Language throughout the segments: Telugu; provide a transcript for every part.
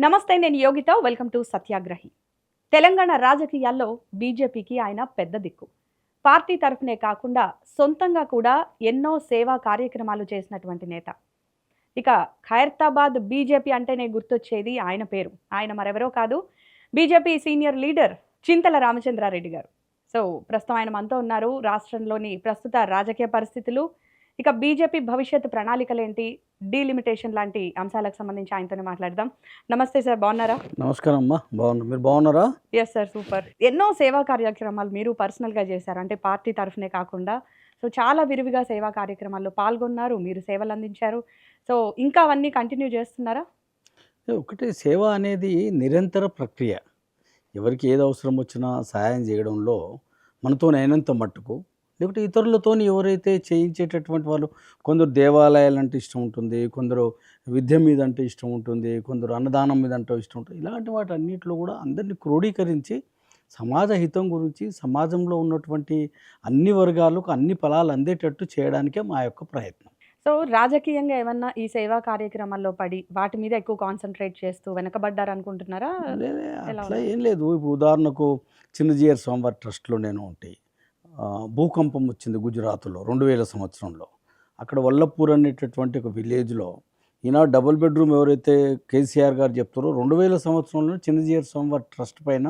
నమస్తే, నేను యోగిత. Welcome to సత్యాగ్రహి. తెలంగాణ రాజకీయాల్లో బీజేపీకి ఆయన పెద్ద దిక్కు. పార్టీ తరఫునే కాకుండా సొంతంగా కూడా ఎన్నో సేవా కార్యక్రమాలు చేసినటువంటి నేత. ఇక ఖైరతాబాద్ బీజేపీ అంటేనే గుర్తొచ్చేది ఆయన పేరు. ఆయన మరెవరో కాదు, బీజేపీ సీనియర్ లీడర్ చింతల రామచంద్రారెడ్డి గారు. సో ప్రస్తుతం ఆయన మనతో ఉన్నారు. రాష్ట్రంలోని ప్రస్తుత రాజకీయ పరిస్థితులు, ఇక బీజేపీ భవిష్యత్తు ప్రణాళికలేంటి, డీలిమిటేషన్ లాంటి అంశాలకు సంబంధించి ఆయనతోనే మాట్లాడదాం. నమస్తే సార్, బాగున్నారా? నమస్కారం అమ్మా, బాగున్నా. మీరు బాగున్నారా? Yes sir, super. ఎన్నో సేవా కార్యక్రమాలు మీరు పర్సనల్గా చేశారు, అంటే పార్టీ తరఫునే కాకుండా. సో చాలా విరివిగా సేవా కార్యక్రమాల్లో పాల్గొన్నారు, మీరు సేవలు అందించారు. సో ఇంకా అవన్నీ కంటిన్యూ చేస్తున్నారా? ఒకటి, సేవ అనేది నిరంతర ప్రక్రియ. ఎవరికి ఏది అవసరం వచ్చినా సహాయం చేయడంలో మనతోనైనంత మట్టుకు, లేకపోతే ఇతరులతోని ఎవరైతే చేయించేటటువంటి వాళ్ళు, కొందరు దేవాలయాలు అంటే ఇష్టం ఉంటుంది, కొందరు విద్య మీద అంటే ఇష్టం ఉంటుంది, కొందరు అన్నదానం మీద అంటే ఇష్టం ఉంటుంది. ఇలాంటి వాటి అన్నింటిలో కూడా అందరినీ క్రోడీకరించి సమాజ హితం గురించి, సమాజంలో ఉన్నటువంటి అన్ని వర్గాలకు అన్ని ఫలాలు అందేటట్టు చేయడానికే మా యొక్క ప్రయత్నం. సో రాజకీయంగా ఏమన్నా ఈ సేవా కార్యక్రమాల్లో పడి వాటి మీద ఎక్కువ కాన్సన్ట్రేట్ చేస్తూ వెనకబడ్డారు అనుకుంటున్నారా? అట్లా ఏం లేదు. ఇప్పుడు ఉదాహరణకు చిన్నజీయర్ స్వామివారి ట్రస్ట్లో నేను ఉంటాయి. భూకంపం వచ్చింది గుజరాత్లో 2000 సంవత్సరంలో. అక్కడ వల్లపూర్ అనేటటువంటి ఒక విలేజ్లో ఈనాడు డబుల్ బెడ్రూమ్ ఎవరైతే కేసీఆర్ గారు చెప్తారో, 2000 సంవత్సరంలో చిన్నజీయర్ స్వామివారి ట్రస్ట్ పైన,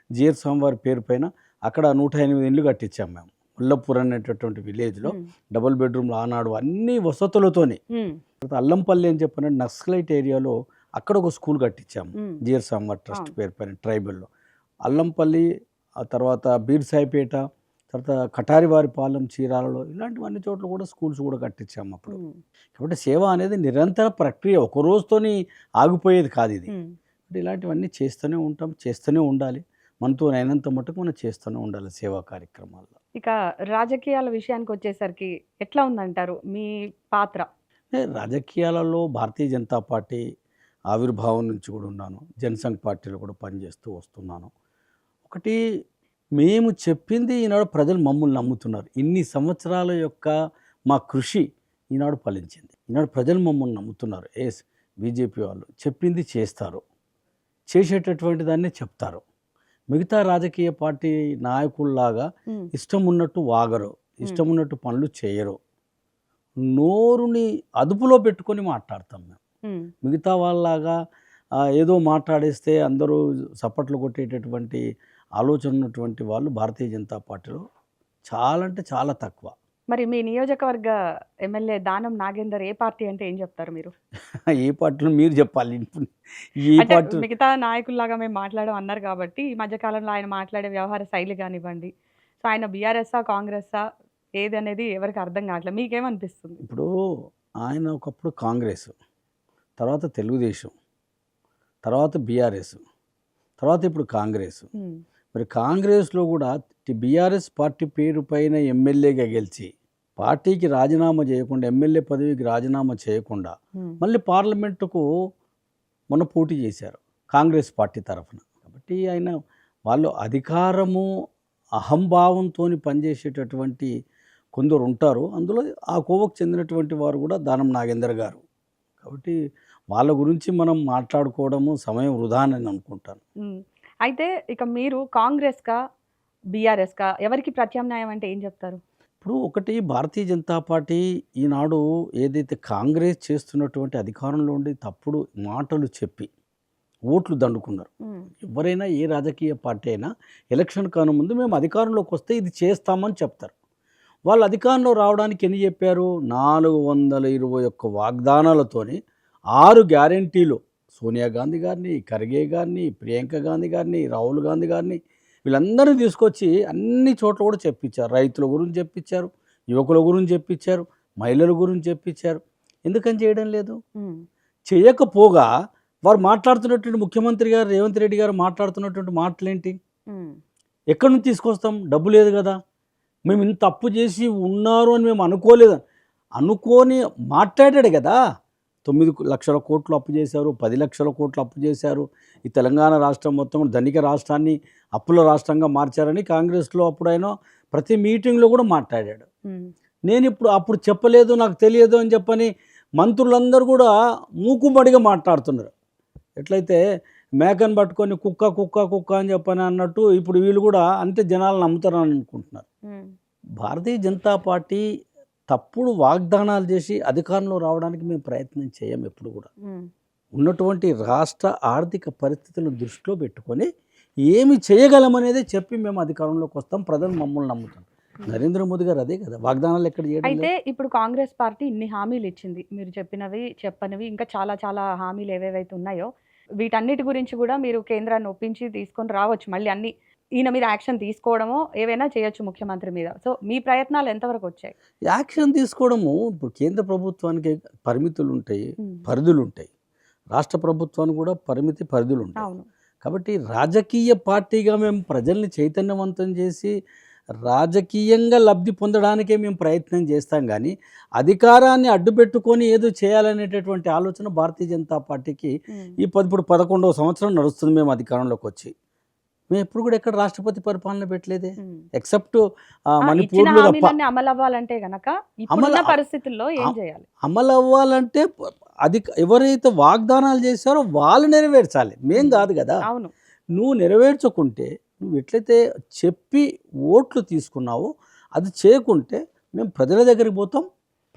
జీయర్ స్వామివారి పేరు పైన అక్కడ 108 ఇండ్లు కట్టించాం మేము. వల్లపూర్ అనేటటువంటి విలేజ్లో డబుల్ బెడ్రూమ్లో ఆనాడు అన్ని వసతులతోని. అల్లంపల్లి అని చెప్పిన నక్సలైట్ ఏరియాలో అక్కడ ఒక స్కూల్ కట్టించాము జీయర్ స్వామివారి ట్రస్ట్ పేరు పైన ట్రైబల్లో. అల్లంపల్లి, ఆ తర్వాత బీర్సాయిపేట, తర్వాత కటారివారిపాలెం, చీరాలలో, ఇలాంటివన్నీ చోట్ల కూడా స్కూల్స్ కూడా కట్టించాము అప్పుడు. కాబట్టి సేవ అనేది నిరంతర ప్రక్రియ, ఒక రోజుతోని ఆగిపోయేది కాదు ఇది. ఇలాంటివన్నీ చేస్తూనే ఉంటాం, చేస్తూనే ఉండాలి. మనతో అయినంత మటుకు మనం చేస్తూనే ఉండాలి సేవా కార్యక్రమాల్లో. ఇక రాజకీయాల విషయానికి వచ్చేసరికి ఎట్లా ఉందంటారు మీ పాత్ర? రాజకీయాలలో భారతీయ జనతా పార్టీ ఆవిర్భావం నుంచి కూడా ఉన్నాను, జనసంఘ్ పార్టీలో కూడా పనిచేస్తూ వస్తున్నాను. ఒకటి, మేము చెప్పింది ఈనాడు ప్రజలు మమ్మల్ని నమ్ముతున్నారు. ఇన్ని సంవత్సరాల యొక్క మా కృషి ఈనాడు ఫలించింది. ఈనాడు ప్రజలు మమ్మల్ని నమ్ముతున్నారు. బీజేపీ వాళ్ళు చెప్పింది చేస్తారు, చేసేటటువంటి దాన్ని చెప్తారు. మిగతా రాజకీయ పార్టీ నాయకుల్లాగా ఇష్టం ఉన్నట్టు వాగరు, ఇష్టం ఉన్నట్టు పనులు చేయరు. నోరుని అదుపులో పెట్టుకొని మాట్లాడతాం మేము. మిగతా వాళ్ళలాగా ఏదో మాట్లాడేస్తే అందరూ చప్పట్లు కొట్టేటటువంటి ఆలోచన ఉన్నటువంటి వాళ్ళు భారతీయ జనతా పార్టీలో చాలా అంటే చాలా తక్కువ. మరి మీ నియోజకవర్గ ఎమ్మెల్యే దానం నాగేందర్ ఏ పార్టీ అంటే ఏం చెప్తారు మీరు? ఏ పార్టీలో మీరు చెప్పాలి. ఏ పార్టీ? మిగతా నాయకుల్లాగా మేము మాట్లాడడం అన్నారు కాబట్టి, ఈ మధ్యకాలంలో ఆయన మాట్లాడే వ్యవహార శైలి కానివ్వండి, సో ఆయన బీఆర్ఎస్ఆ కాంగ్రెస్ఆ ఏది అనేది ఎవరికి అర్థం కావట్లేదు. మీకేమనిపిస్తుంది? ఇప్పుడు ఆయన ఒకప్పుడు కాంగ్రెస్, తర్వాత తెలుగుదేశం, తర్వాత బీఆర్ఎస్, తర్వాత ఇప్పుడు కాంగ్రెస్. మరి కాంగ్రెస్లో కూడా బీఆర్ఎస్ పార్టీ పేరు పైన ఎమ్మెల్యేగా గెలిచి పార్టీకి రాజీనామా చేయకుండా, ఎమ్మెల్యే పదవికి రాజీనామా చేయకుండా మళ్ళీ పార్లమెంటుకు మొన్న పోటీ చేశారు కాంగ్రెస్ పార్టీ తరఫున. కాబట్టి ఆయన వాళ్ళు అధికారము అహంభావంతో పనిచేసేటటువంటి కొందరు ఉంటారు. అందులో ఆ కోవకు చెందినటువంటి వారు కూడా దానం నాగేందర్ గారు. కాబట్టి వాళ్ళ గురించి మనం మాట్లాడుకోవడము సమయం వృధా అని అనుకుంటాను. అయితే ఇక మీరు కాంగ్రెస్కా బీఆర్ఎస్కా ఎవరికి ప్రత్యామ్నాయం అంటే ఏం చెప్తారు? ఇప్పుడు ఒకటి, భారతీయ జనతా పార్టీ ఈనాడు ఏదైతే కాంగ్రెస్ చేస్తున్నటువంటి అధికారంలో ఉండి తప్పుడు మాటలు చెప్పి ఓట్లు దండుకున్నారు. ఎవరైనా ఏ రాజకీయ పార్టీ అయినా ఎలక్షన్ కాను ముందు మేము అధికారంలోకి వస్తే ఇది చేస్తామని చెప్తారు. వాళ్ళు అధికారంలో రావడానికి ఎన్ని చెప్పారు? 421 వాగ్దానాలతోని 6 గ్యారంటీలు సోనియా గాంధీ గారిని, ఖర్గే గారిని, ప్రియాంక గాంధీ గారిని, రాహుల్ గాంధీ గారిని, వీళ్ళందరినీ తీసుకొచ్చి అన్ని చోట్ల కూడా చెప్పించారు. రైతుల గురించి చెప్పించారు, యువకుల గురించి చెప్పించారు, మహిళల గురించి చెప్పించారు. ఎందుకని చేయడం లేదు? చేయకపోగా వారు మాట్లాడుతున్నటువంటి ముఖ్యమంత్రి గారు రేవంత్ రెడ్డి గారు మాట్లాడుతున్నటువంటి మాటలేంటి? ఎక్కడి నుంచి తీసుకొస్తాం? డబ్బు లేదు కదా, మేము ఇంత అప్పు చేసి ఉన్నారు అని మేము అనుకోలేదు అనుకొని మాట్లాడాడు కదా. 9 లక్షల కోట్లు అప్పు చేశారు, 10 లక్షల కోట్లు అప్పు చేశారు. ఈ తెలంగాణ రాష్ట్రం మొత్తం ధనిక రాష్ట్రాన్ని అప్పుల రాష్ట్రంగా మార్చారని కాంగ్రెస్లో అప్పుడైనా ప్రతి మీటింగ్లో కూడా మాట్లాడాడు. నేను అప్పుడు చెప్పలేదు, నాకు తెలియదు అని చెప్పని మంత్రులందరూ కూడా మూకుమ్మడిగా మాట్లాడుతున్నారు. ఎట్లయితే మేకను పట్టుకొని కుక్క కుక్క కుక్క అని చెప్పని అన్నట్టు ఇప్పుడు వీళ్ళు కూడా అంతే జనాలు నమ్ముతారని అనుకుంటున్నారు. భారతీయ జనతా పార్టీ తప్పుడు వాగ్దానాలు చేసి అధికారంలో రావడానికి మేము ప్రయత్నం చేయం ఎప్పుడు కూడా. ఉన్నటువంటి రాష్ట్ర ఆర్థిక పరిస్థితులను దృష్టిలో పెట్టుకొని ఏమి చేయగలమనేది చెప్పి మేము అధికారంలోకి వస్తాం, ప్రజలు మమ్మల్ని నమ్ముతాం. నరేంద్ర మోదీ గారు అదే కదా, వాగ్దానాలు ఎక్కడ చేయడం అయితే లేదు. ఇప్పుడు కాంగ్రెస్ పార్టీ ఇన్ని హామీలు ఇచ్చింది, మీరు చెప్పినవి చెప్పనివి ఇంకా చాలా చాలా హామీలు ఏవేవైతే ఉన్నాయో వీటన్నిటి గురించి కూడా మీరు కేంద్రాన్ని ఒప్పించి తీసుకొని రావచ్చు. మళ్ళీ అన్ని ఈయన మీద యాక్షన్ తీసుకోవడమో ఏవైనా చేయొచ్చు ముఖ్యమంత్రి మీద. సో మీ ప్రయత్నాలు ఎంతవరకు వచ్చాయి? యాక్షన్ తీసుకోవడము ఇప్పుడు కేంద్ర ప్రభుత్వానికి పరిమితులు ఉంటాయి, పరిధులు ఉంటాయి. రాష్ట్ర ప్రభుత్వానికి కూడా పరిధులు ఉంటాయి. అవును. కాబట్టి రాజకీయ పార్టీగా మేము ప్రజల్ని చైతన్యవంతం చేసి రాజకీయంగా లబ్ధి పొందడానికే మేము ప్రయత్నం చేస్తాం, కానీ అధికారాన్ని అడ్డుపెట్టుకొని ఏదో చేయాలనేటటువంటి ఆలోచన భారతీయ జనతా పార్టీకి ఇప్పుడు 11వ సంవత్సరం నడుస్తుంది మేము అధికారంలోకి వచ్చి. మేము ఎప్పుడు కూడా ఎక్కడ రాష్ట్రపతి పరిపాలన పెట్టలేదే, ఎక్సెప్ట్ మణిపూర్లో తప్ప. అమలు అవ్వాలంటే గనక ఇప్పుడున్న పరిస్థితుల్లో ఏం చేయాలి? అమలు అవ్వాలంటే అది ఎవరైతే వాగ్దానాలు చేశారో వాళ్ళు నెరవేర్చాలి, మేం కాదు కదా. అవును. నువ్వు నెరవేర్చుకుంటే, నువ్వు ఎట్లయితే చెప్పి ఓట్లు తీసుకున్నావో అది చేయకుంటే మేము ప్రజల దగ్గరికి పోతాం,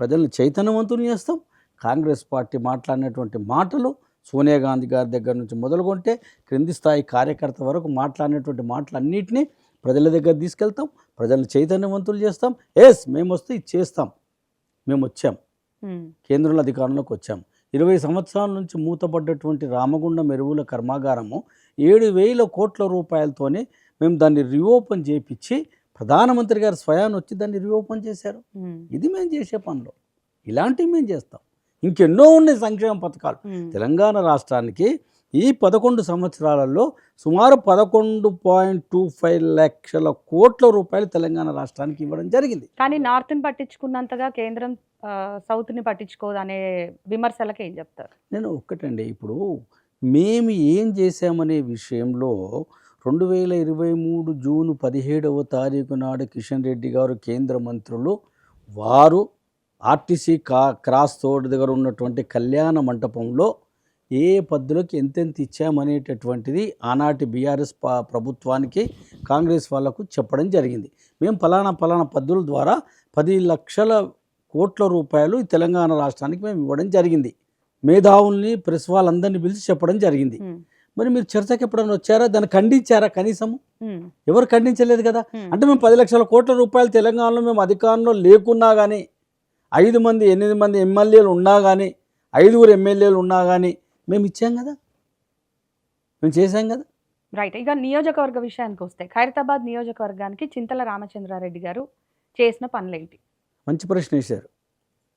ప్రజల్ని చైతన్యవంతులు చేస్తాం. కాంగ్రెస్ పార్టీ మాట్లాడినటువంటి మాటలు సోనియా గాంధీ గారి దగ్గర నుంచి మొదలుకొంటే క్రింది స్థాయి కార్యకర్త వరకు మాట్లాడినటువంటి మాటలన్నింటినీ ప్రజల దగ్గర తీసుకెళ్తాం, ప్రజల్ని చైతన్యవంతులు చేస్తాం. మేము వస్తే ఇది చేస్తాం. మేము వచ్చాం, కేంద్రంలో అధికారంలోకి వచ్చాం. 20 సంవత్సరాల నుంచి మూతపడ్డటువంటి రామగుండం ఎరువుల కర్మాగారము 7,000 కోట్ల రూపాయలతోనే మేము దాన్ని రీఓపెన్ చేయించి ప్రధానమంత్రి గారు స్వయాన్ని వచ్చి దాన్ని రీఓపెన్ చేశారు. ఇది మేము చేసే పనులు, ఇలాంటివి మేము చేస్తాం. ఇంకెన్నో ఉన్నాయి సంక్షేమ పథకాలు. తెలంగాణ రాష్ట్రానికి ఈ 11 సంవత్సరాలలో సుమారు 11.25 లక్షల కోట్ల రూపాయలు తెలంగాణ రాష్ట్రానికి ఇవ్వడం జరిగింది. కానీ నార్త్ని పట్టించుకున్నంతగా కేంద్రం సౌత్ని పట్టించుకోదనే విమర్శలకు ఏం చెప్తారు? నేను ఒక్కటండి, ఇప్పుడు మేము ఏం చేశామనే విషయంలో 2023 జూన్ 17వ తారీఖు నాడు కిషన్ రెడ్డి గారు కేంద్ర మంత్రులు వారు ఆర్టీసీ క్రాస్ రోడ్ దగ్గర ఉన్నటువంటి కళ్యాణ మంటపంలో ఏ పద్ధతులకు ఎంతెంత ఇచ్చామనేటటువంటిది ఆనాటి బీఆర్ఎస్ ప్రభుత్వానికి కాంగ్రెస్ వాళ్లకు చెప్పడం జరిగింది. మేము ఫలానా పద్ధతుల ద్వారా 10 లక్షల కోట్ల రూపాయలు తెలంగాణ రాష్ట్రానికి మేము ఇవ్వడం జరిగింది. మేధావుల్ని ప్రెస్ వాళ్ళందరినీ పిలిచి చెప్పడం జరిగింది. మరి మీరు చర్చకి ఎప్పుడైనా వచ్చారా? దాన్ని ఖండించారా? కనీసము ఎవరు ఖండించలేదు కదా. అంటే మేము 10 లక్షల కోట్ల రూపాయలు తెలంగాణలో మేము అధికారంలో లేకున్నా కానీ 8 మంది ఎమ్మెల్యేలు ఉన్నా కానీ 5 ఎమ్మెల్యేలు ఉన్నా కానీ మేము ఇచ్చాం కదా, మేము చేశాం కదా. రైట్. ఇక నియోజకవర్గ విషయానికి వస్తే ఖైరతాబాద్ నియోజకవర్గానికి చింతల రామచంద్రారెడ్డి గారు చేసిన పనులేంటి? మంచి ప్రశ్న వేశారు.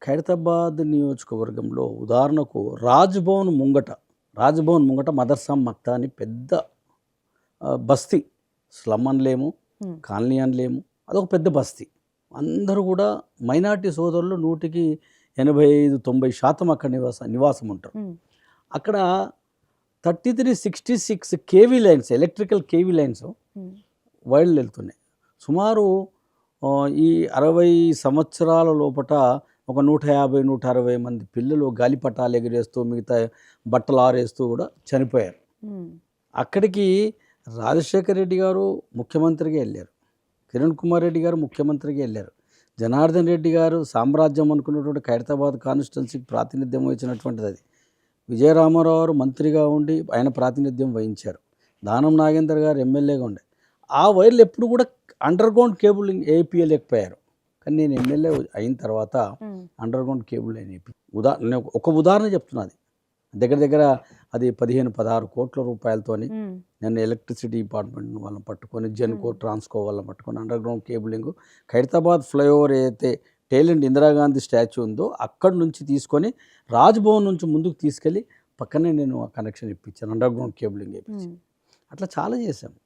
ఖైరతాబాద్ నియోజకవర్గంలో ఉదాహరణకు రాజ్భవన్ ముంగట మదర్సా మక్తా అని పెద్ద బస్తీ, స్లమ్ అనలేము, కాలనీ అనలేము, అదొక పెద్ద బస్తీ. అందరూ కూడా మైనార్టీ సోదరులు 100కి 85-90% అక్కడ నివాసం ఉంటారు. అక్కడ 3366 KV lines, electrical KV lines వైర్లు వెళ్తున్నాయి. సుమారు ఈ 60 సంవత్సరాల లోపట ఒక 150-160 మంది పిల్లలు గాలిపటాలు ఎగిరేస్తూ మిగతా బట్టలు ఆరేస్తూ కూడా చనిపోయారు. అక్కడికి రాజశేఖర్ రెడ్డి గారు ముఖ్యమంత్రిగా వెళ్ళారు, కిరణ్ కుమార్ రెడ్డి గారు ముఖ్యమంత్రిగా వెళ్ళారు, జనార్దన్ రెడ్డి గారు సామ్రాజ్యం అనుకున్నటువంటి ఖైరతాబాద్ కాన్స్టిట్యున్సీకి ప్రాతినిధ్యం వహించినటువంటిది అది. విజయరామారావు గారు మంత్రిగా ఉండి ఆయన ప్రాతినిధ్యం వహించారు. దానం నాగేందర్ గారు ఎమ్మెల్యేగా ఉండే. ఆ వైర్లు ఎప్పుడు కూడా అండర్గ్రౌండ్ కేబులింగ్ వేయలేకపోయారు. కానీ నేను ఎమ్మెల్యే అయిన తర్వాత అండర్గ్రౌండ్ కేబుల్ అయిన ఒక ఉదాహరణ చెప్తున్నది. దగ్గర అది 15-16 కోట్ల రూపాయలతోని నేను ఎలక్ట్రిసిటీ డిపార్ట్మెంట్ వాళ్ళని పట్టుకొని జెన్కో ట్రాన్స్కో వాళ్ళని పట్టుకొని అండర్గ్రౌండ్ కేబులింగ్ ఖైరతాబాద్ ఫ్లైఓవర్ ఏదైతే టైలెంట్ ఇందిరాగాంధీ స్టాచ్యూ ఉందో అక్కడి నుంచి తీసుకొని రాజ్భవన్ నుంచి ముందుకు తీసుకెళ్ళి పక్కనే నేను ఆ కనెక్షన్ ఇప్పించాను, అండర్గ్రౌండ్ కేబులింగ్ ఇప్పించి. అట్లా చాలా చేశాము.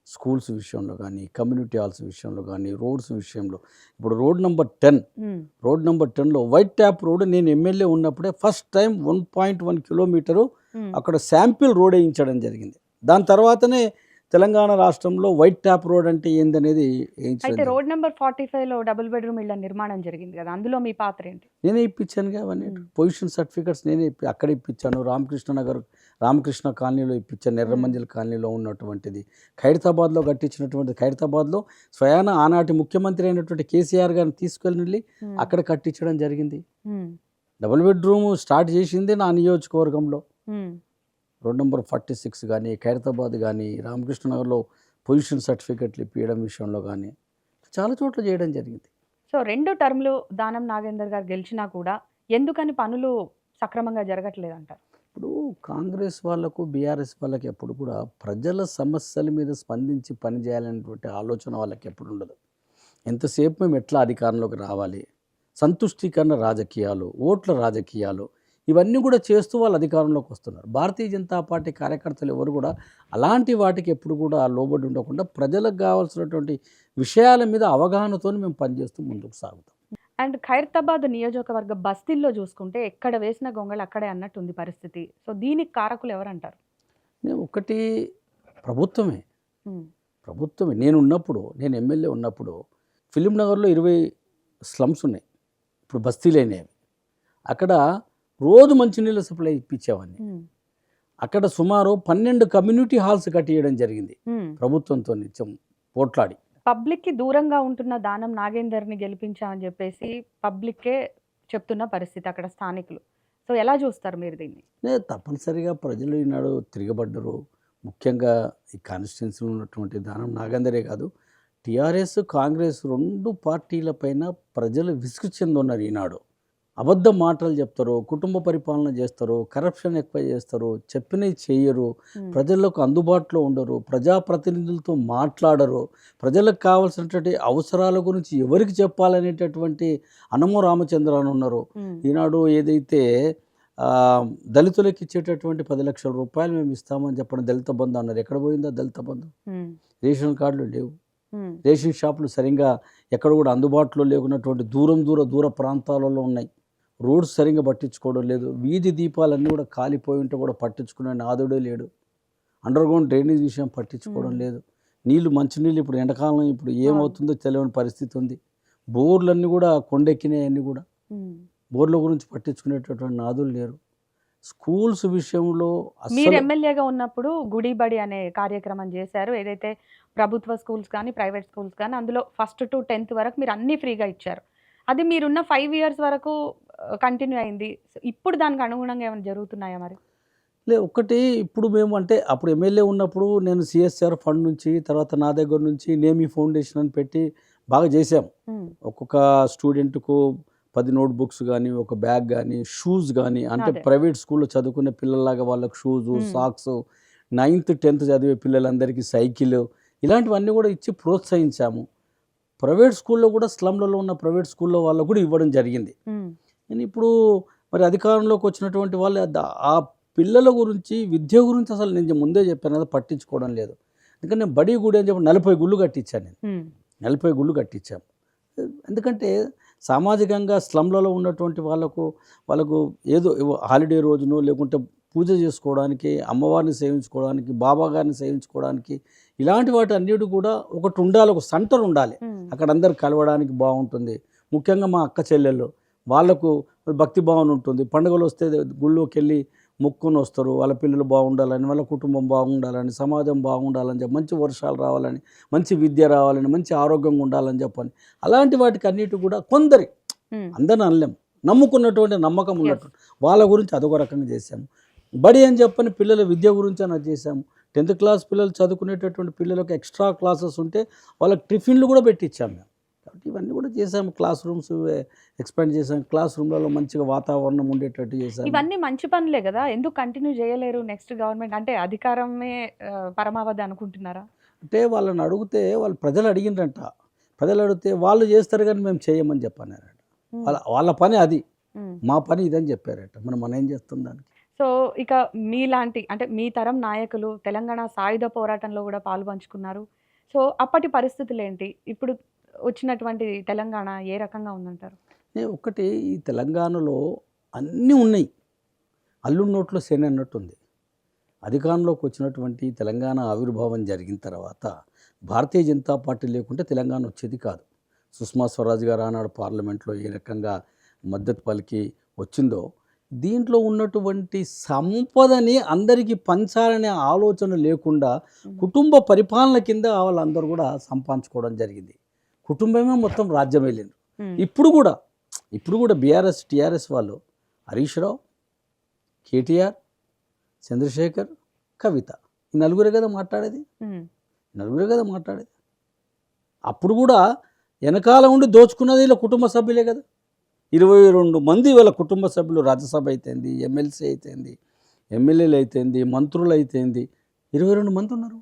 స్కూల్స్ విషయంలో కానీ, కమ్యూనిటీ హాల్స్ విషయంలో కానీ, రోడ్స్ విషయంలో. ఇప్పుడు రోడ్ నెంబర్ 10లో వైట్ ట్యాప్ రోడ్ నేను ఎమ్మెల్యే ఉన్నప్పుడే ఫస్ట్ టైం 1.1 కిలోమీటరు అక్కడ శాంపిల్ రోడ్ వేయించడం జరిగింది. దాని తర్వాతనే తెలంగాణ రాష్ట్రంలో వైట్ ట్యాప్ రోడ్ అంటే ఏందనేది. అయితే రోడ్ నెంబర్ 45లో డబుల్ బెడ్రూమ్ ఇళ్ల నిర్మాణం జరిగింది కదా, అందులో మీ పాత్ర ఏంటి? నేనే ఇప్పించాను అవన్నీ పొజిషన్ సర్టిఫికెట్స్ నేనే అక్కడ ఇప్పించాను. రామకృష్ణ కాలనీలో ఇప్పించాను, ఎర్రమంజిల్ కాలనీలో ఉన్నటువంటిది, ఖైరతాబాద్లో కట్టించినటువంటి, ఖైరతాబాద్లో స్వయాన ఆనాటి ముఖ్యమంత్రి అయినటువంటి కేసీఆర్ గారిని తీసుకెళ్ళి అక్కడ కట్టించడం జరిగింది. డబుల్ బెడ్రూమ్ స్టార్ట్ చేసింది నా నియోజకవర్గంలో. రోడ్ నెంబర్ 46 కానీ, ఖైరతాబాద్ కానీ, రామకృష్ణ నగర్లో పొజిషన్ సర్టిఫికెట్లు ఇప్పించడం విషయంలో కానీ చాలా చోట్ల చేయడం జరిగింది. సో 2 టర్మ్లు దానం నాగేందర్ గారు గెలిచినా కూడా ఎందుకని పనులు సక్రమంగా జరగట్లేదంటారు? ఇప్పుడు కాంగ్రెస్ వాళ్ళకు, బీఆర్ఎస్ వాళ్ళకి ఎప్పుడు కూడా ప్రజల సమస్యల మీద స్పందించి పనిచేయాలనేటువంటి ఆలోచన వాళ్ళకి ఎప్పుడు ఉండదు. ఎంతసేపు మేము ఎట్లా అధికారంలోకి రావాలి, సంతుష్టీకరణ రాజకీయాలు, ఓట్ల రాజకీయాలు, ఇవన్నీ కూడా చేస్తూ వాళ్ళు అధికారంలోకి వస్తున్నారు. భారతీయ జనతా పార్టీ కార్యకర్తలు ఎవరు కూడా అలాంటి వాటికి ఎప్పుడు కూడా లోబడి ఉండకుండా ప్రజలకు కావాల్సినటువంటి విషయాల మీద అవగాహనతో మేము పనిచేస్తూ ముందుకు సాగుతాం. అండ్ ఖైరతాబాద్ నియోజకవర్గ బస్తీల్లో చూసుకుంటే ఎక్కడ వేసిన గొంగళి అక్కడే అన్నట్టుంది పరిస్థితి. సో దీనికి కారకులు ఎవరంటారు? నేను ఒకటి ప్రభుత్వమే. నేను ఉన్నప్పుడు, నేను ఎమ్మెల్యే ఉన్నప్పుడు ఫిలిం నగర్లో 20 స్లమ్స్ ఉన్నాయి, ఇప్పుడు బస్తీలైనవి. అక్కడ రోజు మంచినీళ్ళ సప్లై ఇప్పించేవాడిని. అక్కడ సుమారు 12 కమ్యూనిటీ హాల్స్ కట్టియడం జరిగింది ప్రభుత్వంతో నిత్యం పోట్లాడి. పబ్లిక్కి దూరంగా ఉంటున్న దానం నాగేందర్ని గెలిపించామని చెప్పేసి పబ్లిక్కే చెప్తున్న పరిస్థితి అక్కడ స్థానికులు. సో ఎలా చూస్తారు మీరు దీన్ని? తప్పనిసరిగా ప్రజలు ఈనాడు తిరగబడ్డరు. ముఖ్యంగా ఈ కాన్స్టిట్యున్సీలో ఉన్నటువంటి దానం నాగేందరే కాదు, టీఆర్ఎస్, కాంగ్రెస్ 2 పార్టీలపైన ప్రజలు విసుగు చెందున్నారు. ఈనాడు అబద్ధ మాటలు చెప్తారు, కుటుంబ పరిపాలన చేస్తారు, కరప్షన్ ఎక్కువ చేస్తారు, చెప్పినవి చేయరు, ప్రజలకు అందుబాటులో ఉండరు, ప్రజాప్రతినిధులతో మాట్లాడరు, ప్రజలకు కావాల్సినటువంటి అవసరాల గురించి ఎవరికి చెప్పాలనేటటువంటి అనమో రామచంద్ర అని ఉన్నారు. ఈనాడు ఏదైతే దళితులకు ఇచ్చేటటువంటి 10 లక్షల రూపాయలు మేము ఇస్తామని చెప్పడం దళిత బంధు అన్నారు. ఎక్కడ పోయిందా దళిత బంధు? రేషన్ కార్డులు లేవు, రేషన్ షాపులు సరిగ్గా ఎక్కడ కూడా అందుబాటులో లేకున్నటువంటి దూర ప్రాంతాలలో ఉన్నాయి. రోడ్స్ సరిగ్గా పట్టించుకోవడం లేదు. వీధి దీపాలన్నీ కూడా కాలిపోయి ఉంటే కూడా పట్టించుకునే నాదుడే లేడు. అండర్గ్రౌండ్ డ్రైనేజ్ విషయం పట్టించుకోవడం లేదు. మంచినీళ్ళు ఇప్పుడు ఎండాకాలం ఇప్పుడు ఏమవుతుందో తెలియని పరిస్థితి ఉంది. బోర్లన్నీ కూడా కొండెక్కినాయి, అన్నీ కూడా బోర్ల గురించి పట్టించుకునేటటువంటి నాదులు లేరు. స్కూల్స్ విషయంలో మీరు ఎమ్మెల్యేగా ఉన్నప్పుడు గుడి బడి అనే కార్యక్రమం చేశారు. ఏదైతే ప్రభుత్వ స్కూల్స్ కానీ ప్రైవేట్ స్కూల్స్ కానీ అందులో 1st to 10th వరకు మీరు అన్నీ ఫ్రీగా ఇచ్చారు. అది మీరున్న 5 years వరకు కంటిన్యూ అయింది. ఇప్పుడు దానికి అనుగుణంగా ఏమైనా జరుగుతున్నాయా మరి? ఒకటి ఇప్పుడు మేము అంటే అప్పుడు ఎమ్మెల్యే ఉన్నప్పుడు నేను సిఎస్ఆర్ ఫండ్ నుంచి, తర్వాత నా దగ్గర నుంచి నేమీ ఫౌండేషన్ అని పెట్టి బాగా చేశాం. ఒక్కొక్క స్టూడెంట్కు 10 నోట్బుక్స్ కానీ, ఒక బ్యాగ్ కానీ, షూస్ కానీ, అంటే ప్రైవేట్ స్కూల్లో చదువుకునే పిల్లల్లాగా వాళ్ళకి షూజు, సాక్స్, 9th 10th చదివే పిల్లలందరికీ సైకిల్, ఇలాంటివన్నీ కూడా ఇచ్చి ప్రోత్సహించాము. ప్రైవేట్ స్కూల్లో కూడా స్లమ్లలో ఉన్న ప్రైవేట్ స్కూల్లో వాళ్ళకు కూడా ఇవ్వడం జరిగింది. నేను ఇప్పుడు మరి అధికారంలోకి వచ్చినటువంటి వాళ్ళు ఆ పిల్లల గురించి, విద్య గురించి అసలు నేను ముందే చెప్పాను కదా, పట్టించుకోవడం లేదు. ఎందుకంటే నేను బడి గుడి అని చెప్పి 40 గుళ్ళు కట్టించాను. నేను 40 గుళ్ళు కట్టించాము. ఎందుకంటే సామాజికంగా స్లమ్లలో ఉన్నటువంటి వాళ్ళకు ఏదో హాలిడే రోజునో లేకుంటే పూజ చేసుకోవడానికి, అమ్మవారిని సేవించుకోవడానికి, బాబా గారిని సేవించుకోవడానికి, ఇలాంటి వాటి అన్నిటి కూడా ఒకటి ఉండాలి, ఒక సెంటర్ ఉండాలి. అక్కడ అందరు కలవడానికి బాగుంటుంది. ముఖ్యంగా మా అక్క చెల్లెళ్ళు వాళ్ళకు భక్తి భావన ఉంటుంది. పండుగలు వస్తే గుళ్ళోకి వెళ్ళి మొక్కుని వస్తారు. వాళ్ళ పిల్లలు బాగుండాలని, వాళ్ళ కుటుంబం బాగుండాలని, సమాజం బాగుండాలని చెప్పి, మంచి వర్షాలు రావాలని, మంచి విద్య రావాలని, మంచి ఆరోగ్యంగా ఉండాలని చెప్పని, అలాంటి వాటికి అన్నిటి కూడా కొందరి, అందరిని అనలేం, నమ్ముకున్నటువంటి నమ్మకం ఉన్నటువంటి వాళ్ళ గురించి అదొక రకంగా చేశాము. బడి అని చెప్పని పిల్లల విద్య గురించి అని చేశాము. 10th class పిల్లలు చదువుకునేటటువంటి పిల్లలకు ఎక్స్ట్రా క్లాసెస్ ఉంటే వాళ్ళకి టిఫిన్లు కూడా పెట్టించాము మేము. కాబట్టి ఇవన్నీ కూడా చేసాము. క్లాస్ రూమ్స్ ఎక్స్పాండ్ చేసాము. క్లాస్ రూమ్లలో మంచిగా వాతావరణం ఉండేటట్టు చేసాము. ఇవన్నీ మంచి పనులే కదా, ఎందుకు కంటిన్యూ చేయలేరు నెక్స్ట్ గవర్నమెంట్? అంటే అధికారమే పరమావధి అనుకుంటున్నారా? అంటే వాళ్ళని అడిగితే ప్రజలు అడిగిండ్రంట. ప్రజలు అడిగితే వాళ్ళు చేస్తారు కానీ మేము చేయమని చెప్పన్నారట. వాళ్ళ పని అది, మా పని ఇదని చెప్పారట. మనం ఏం చేస్తాం దానికి? సో ఇక మీలాంటి అంటే మీ తరం నాయకులు తెలంగాణ సాయుధ పోరాటంలో కూడా పాల్పంచుకున్నారు. సో అప్పటి పరిస్థితులు ఏంటి? ఇప్పుడు వచ్చినటువంటి తెలంగాణ ఏ రకంగా ఉందంటారు? ఒకటి, ఈ తెలంగాణలో అన్నీ ఉన్నాయి, అల్లు నోట్లో శని అన్నట్టుంది. అధికారంలోకి వచ్చినటువంటి తెలంగాణ ఆవిర్భావం జరిగిన తర్వాత భారతీయ జనతా పార్టీ లేకుంటే తెలంగాణ వచ్చేది కాదు. సుష్మా స్వరాజ్ గారు ఆనాడు పార్లమెంట్లో ఏ రకంగా మద్దతు పలికి వచ్చిందో, దీంట్లో ఉన్నటువంటి సంపదని అందరికీ పంచాలనే ఆలోచన లేకుండా కుటుంబ పరిపాలన కింద వాళ్ళందరూ కూడా సంపాదించుకోవడం జరిగింది. కుటుంబమే మొత్తం రాజ్యం వెళ్ళింది. ఇప్పుడు కూడా బీఆర్ఎస్ టీఆర్ఎస్ వాళ్ళు హరీష్ రావు, కేటీఆర్, చంద్రశేఖర్, కవిత ఈ నలుగురే కదా మాట్లాడేది. అప్పుడు కూడా వెనకాల ఉండి దోచుకున్నది వీళ్ళ కుటుంబ సభ్యులే కదా. 22 మంది వీళ్ళ కుటుంబ సభ్యులు, రాజ్యసభ అయితేంది, ఎమ్మెల్సీ అయితేంది, ఎమ్మెల్యేలు అయితేంది, మంత్రులు అయితేంది, 22 మంది ఉన్నారు.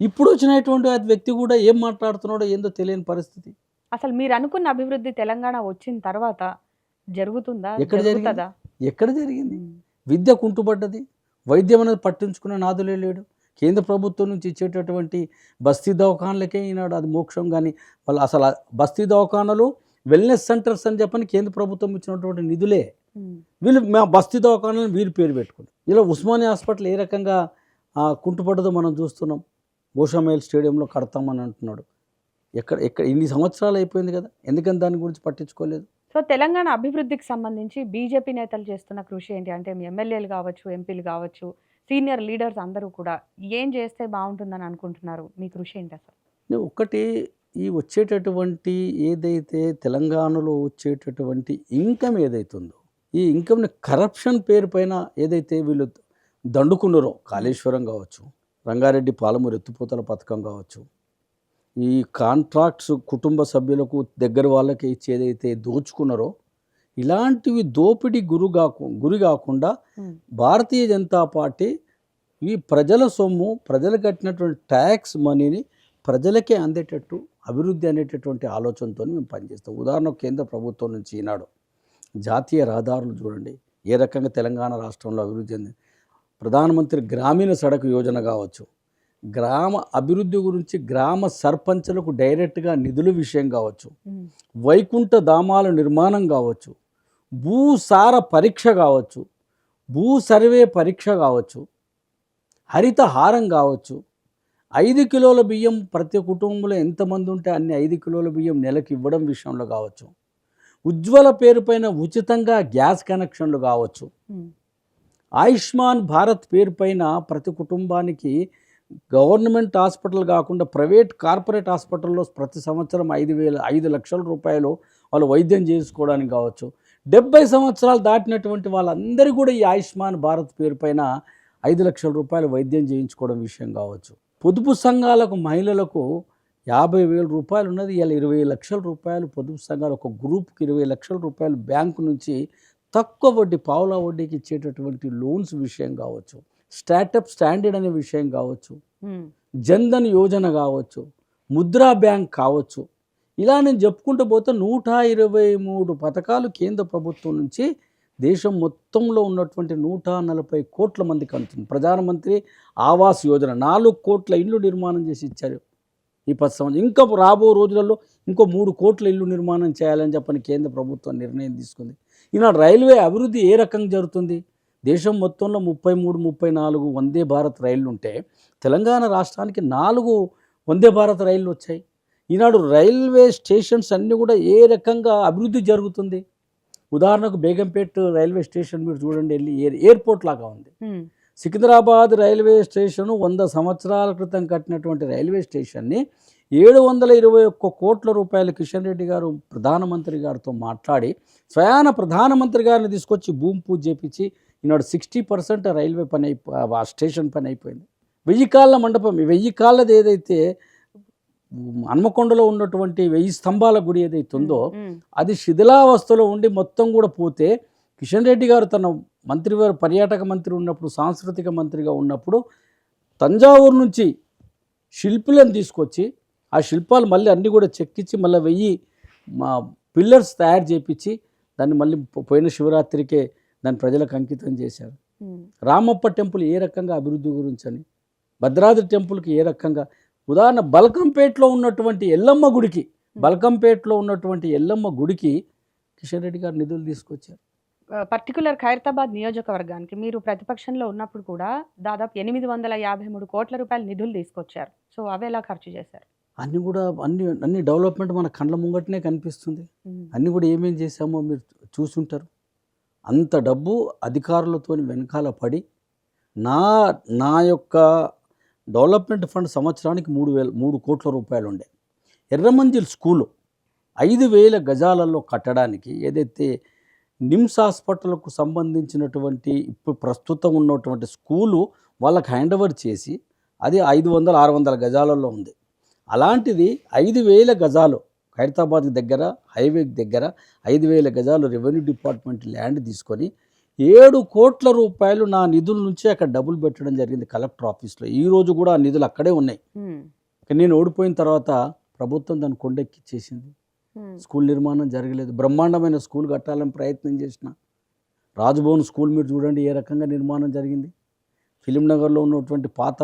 ఇప్పుడు వచ్చినటువంటి ఆ వ్యక్తి కూడా ఏం మాట్లాడుతున్నాడో ఏందో తెలియని పరిస్థితి. అసలు మీరు అనుకున్న అభివృద్ధి తెలంగాణ వచ్చిన తర్వాత జరుగుతుందా? ఎక్కడ జరిగింది? విద్య కుంటుపడ్డది. వైద్యం అనేది పట్టించుకునే నాదులే లేడు. కేంద్ర ప్రభుత్వం నుంచి ఇచ్చేటటువంటి బస్తీ దవాఖానలకే ఈనాడు అది మోక్షం. కానీ వాళ్ళు అసలు బస్తీ దవాఖానలు వెల్నెస్ సెంటర్స్ అని చెప్పని కేంద్ర ప్రభుత్వం ఇచ్చినటువంటి నిధులే. వీళ్ళు మా బస్తీ దవాఖానాలను వీరి పేరు పెట్టుకున్నారు. ఇలా ఉస్మానియా హాస్పిటల్ ఏ రకంగా కుంటుపడ్డదో మనం చూస్తున్నాం. గోషామైల్ స్టేడియంలో కడతామని అంటున్నాడు. ఎక్కడ ఇన్ని సంవత్సరాలు అయిపోయింది కదా, ఎందుకని దాని గురించి పట్టించుకోలేదు? సో తెలంగాణ అభివృద్ధికి సంబంధించి బీజేపీ నేతలు చేస్తున్న కృషి ఏంటి అంటే, ఎమ్మెల్యేలు కావచ్చు, ఎంపీలు కావచ్చు, సీనియర్ లీడర్స్ అందరూ కూడా ఏం చేస్తే బాగుంటుందని అనుకుంటున్నారు? మీ కృషి ఏంటి అసలు? ఒకటి, ఈ వచ్చేటటువంటి ఏదైతే తెలంగాణలో వచ్చేటటువంటి ఇన్కమ్ ఏదైతుందో, ఈ ఇన్కమ్ని కరప్షన్ పేరు పైన ఏదైతే వీళ్ళు దండుకున్నారో, కాళేశ్వరం కావచ్చు, రంగారెడ్డి పాలమూరు ఎత్తిపోతల పథకం కావచ్చు, ఈ కాంట్రాక్ట్స్ కుటుంబ సభ్యులకు దగ్గర వాళ్ళకి ఇచ్చి ఏదైతే దోచుకున్నారో, ఇలాంటివి దోపిడీ గురి కాకుండా భారతీయ జనతా పార్టీ ఈ ప్రజల సొమ్ము, ప్రజలు కట్టినటువంటి ట్యాక్స్ మనీని ప్రజలకే అందేటట్టు అభివృద్ధి అనేటటువంటి ఆలోచనతో మేము పనిచేస్తాం. ఉదాహరణకు కేంద్ర ప్రభుత్వం నుంచి ఈనాడు జాతీయ రహదారులు చూడండి ఏ రకంగా తెలంగాణ రాష్ట్రంలో అభివృద్ధి చెందింది. ప్రధానమంత్రి గ్రామీణ సడక్ యోజన కావచ్చు, గ్రామ అభివృద్ధి గురించి గ్రామ సర్పంచులకు డైరెక్ట్గా నిధుల విషయం కావచ్చు, వైకుంఠ ధామాల నిర్మాణం కావచ్చు, భూసార పరీక్ష కావచ్చు, భూ సర్వే పరీక్ష కావచ్చు, హరిత హారం కావచ్చు, 5 కిలోల బియ్యం ప్రతి కుటుంబంలో ఎంతమంది ఉంటే అన్ని 5 కిలోల బియ్యం నెలకు ఇవ్వడం విషయంలో కావచ్చు, ఉజ్వల పేరుపైన ఉచితంగా గ్యాస్ కనెక్షన్లు కావచ్చు, ఆయుష్మాన్ భారత్ పేరుపైన ప్రతి కుటుంబానికి గవర్నమెంట్ హాస్పిటల్ కాకుండా ప్రైవేట్ కార్పొరేట్ హాస్పిటల్లో ప్రతి సంవత్సరం 5 లక్షల రూపాయలు వాళ్ళు వైద్యం చేసుకోవడానికి కావచ్చు, 70 సంవత్సరాలు దాటినటువంటి వాళ్ళందరూ కూడా ఈ ఆయుష్మాన్ భారత్ పేరుపైన 5 లక్షల రూపాయలు వైద్యం చేయించుకోవడం విషయం కావచ్చు. పొదుపు సంఘాలకు మహిళలకు 50,000 రూపాయలు ఉన్నది, ఇలా 20 లక్షల రూపాయలు పొదుపు సంఘాలు, ఒక గ్రూప్కి 20 లక్షల రూపాయలు బ్యాంకు నుంచి తక్కువ వడ్డీ, పావులా వడ్డీకి ఇచ్చేటటువంటి లోన్స్ విషయం కావచ్చు, స్టార్టప్ స్టాండర్డ్ అనే విషయం కావచ్చు, జన్ధన్ యోజన కావచ్చు, ముద్రా బ్యాంక్ కావచ్చు, ఇలా నేను చెప్పుకుంటూ పోతే 123 పథకాలు కేంద్ర ప్రభుత్వం నుంచి దేశం మొత్తంలో ఉన్నటువంటి 140 కోట్ల మందికి అందుతుంది. ప్రధానమంత్రి ఆవాస్ యోజన 4 కోట్ల ఇళ్ళు నిర్మాణం చేసి ఇచ్చారు ఈ 10 సంవత్సరం. ఇంకా రాబో రోజులలో ఇంకో 3 కోట్ల ఇళ్ళు నిర్మాణం చేయాలని చెప్పని కేంద్ర ప్రభుత్వం నిర్ణయం తీసుకుంది. ఈనాడు రైల్వే అభివృద్ధి ఏ రకంగా జరుగుతుంది? దేశం మొత్తంలో 33-34 వందే భారత్ రైళ్లు ఉంటే తెలంగాణ రాష్ట్రానికి 4 వందే భారత్ రైళ్లు వచ్చాయి. ఈనాడు రైల్వే స్టేషన్స్ అన్నీ కూడా ఏ రకంగా అభివృద్ధి జరుగుతుంది? ఉదాహరణకు బేగంపేట్ రైల్వే స్టేషన్ మీరు చూడండి, వెళ్ళి ఎయిర్పోర్ట్ లాగా ఉంది. సికింద్రాబాద్ రైల్వే స్టేషన్ 100 సంవత్సరాల క్రితం కట్టినటువంటి రైల్వే స్టేషన్ని 721 కోట్ల రూపాయలు కిషన్ రెడ్డి గారు ప్రధానమంత్రి గారితో మాట్లాడి స్వయాన ప్రధానమంత్రి గారిని తీసుకొచ్చి భూమి పూజ చేపించి ఈనాడు 60% రైల్వే పని ఆ స్టేషన్ పని అయిపోయింది. 1000 కాళ్ళ మండపం, 1000 కాళ్ళది ఏదైతే హన్మకొండలో ఉన్నటువంటి 1000 స్తంభాల గుడి ఏదైతే ఉందో అది శిథిలావస్థలో ఉండి మొత్తం కూడా పోతే, కిషన్ రెడ్డి గారు తన పర్యాటక మంత్రి ఉన్నప్పుడు, సాంస్కృతిక మంత్రిగా ఉన్నప్పుడు తంజావూరు నుంచి శిల్పులను తీసుకొచ్చి ఆ శిల్పాలు మళ్ళీ అన్నీ కూడా చెక్కించి మళ్ళీ 1000 పిల్లర్స్ తయారు చేయించి దాన్ని మళ్ళీ పోయిన శివరాత్రికే దాన్ని ప్రజలకు అంకితం చేశారు. రామప్ప టెంపుల్ ఏ రకంగా అభివృద్ధి గురించి అని, భద్రాద్రి టెంపుల్కి ఏ రకంగా, ఉదాహరణ బల్కంపేటలో ఉన్నటువంటి ఎల్లమ్మ గుడికి, కిషన్ రెడ్డి గారు నిధులు తీసుకొచ్చారు. పర్టికులర్ ఖైరతాబాద్ నియోజకవర్గానికి మీరు ప్రతిపక్షంలో ఉన్నప్పుడు కూడా దాదాపు 853 కోట్ల రూపాయల నిధులు తీసుకొచ్చారు. సో అవి ఎలా ఖర్చు చేశారు? అన్ని డెవలప్మెంట్ మన కండ్ల ముంగటనే కనిపిస్తుంది. అన్నీ కూడా ఏమేం చేశామో మీరు చూసుంటారు. అంత డబ్బు అధికారులతో వెనకాల పడి నా నా యొక్క డెవలప్మెంట్ ఫండ్ సంవత్సరానికి 3 కోట్ల రూపాయలు ఉండే. ఎర్రమంజిల్ స్కూలు 5,000 గజాలలో కట్టడానికి ఏదైతే నిమ్స్ హాస్పిటల్కు సంబంధించినటువంటి ఇప్పుడు ప్రస్తుతం ఉన్నటువంటి స్కూలు వాళ్ళకి హ్యాండ్ ఓవర్ చేసి అది 500-600 గజాలలో ఉంది. అలాంటిది 5,000 గజాలు ఖైరతాబాద్ దగ్గర హైవేకి దగ్గర 5,000 గజాలు రెవెన్యూ డిపార్ట్మెంట్ ల్యాండ్ తీసుకొని 7 కోట్ల రూపాయలు నా నిధుల నుంచి అక్కడ డబ్బులు పెట్టడం జరిగింది కలెక్టర్ ఆఫీస్లో. ఈరోజు కూడా ఆ నిధులు అక్కడే ఉన్నాయి. నేను ఓడిపోయిన తర్వాత ప్రభుత్వం దాన్ని కొండెక్కిచ్చేసింది. స్కూల్ నిర్మాణం జరగలేదు. బ్రహ్మాండమైన స్కూల్ కట్టాలని ప్రయత్నం చేసిన రాజ్భవన్ స్కూల్ మీరు చూడండి ఏ రకంగా నిర్మాణం జరిగింది. ఫిలిం నగర్లో ఉన్నటువంటి పాత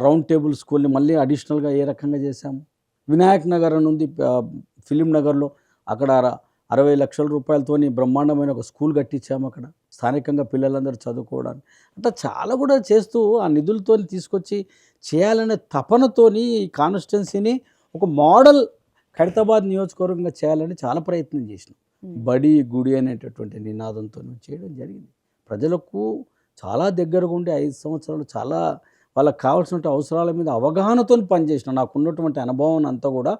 రౌండ్ టేబుల్ స్కూల్ని మళ్ళీ అడిషనల్గా ఏ రకంగా చేశాము. వినాయక్ నగర్ నుండి ఫిలిం నగర్లో అక్కడ 60 లక్షల రూపాయలతోని బ్రహ్మాండమైన ఒక స్కూల్ కట్టించాము. అక్కడ స్థానికంగా పిల్లలందరూ చదువుకోవడానికి అట్లా చాలా కూడా చేస్తూ ఆ నిధులతో తీసుకొచ్చి చేయాలనే తపనతోని ఈ కాన్స్టిట్యున్సీని ఒక మోడల్ ఖైరతాబాద్ నియోజకవర్గంగా చేయాలని చాలా ప్రయత్నం చేసినాం. బడి గుడి అనేటటువంటి నినాదంతో చేయడం జరిగింది. ప్రజలకు చాలా దగ్గరగా ఉండి 5 సంవత్సరాలు చాలా వాళ్ళకి కావాల్సిన అవసరాల మీద అవగాహనతో పనిచేసిన నాకున్నటువంటి అనుభవం అంతా కూడా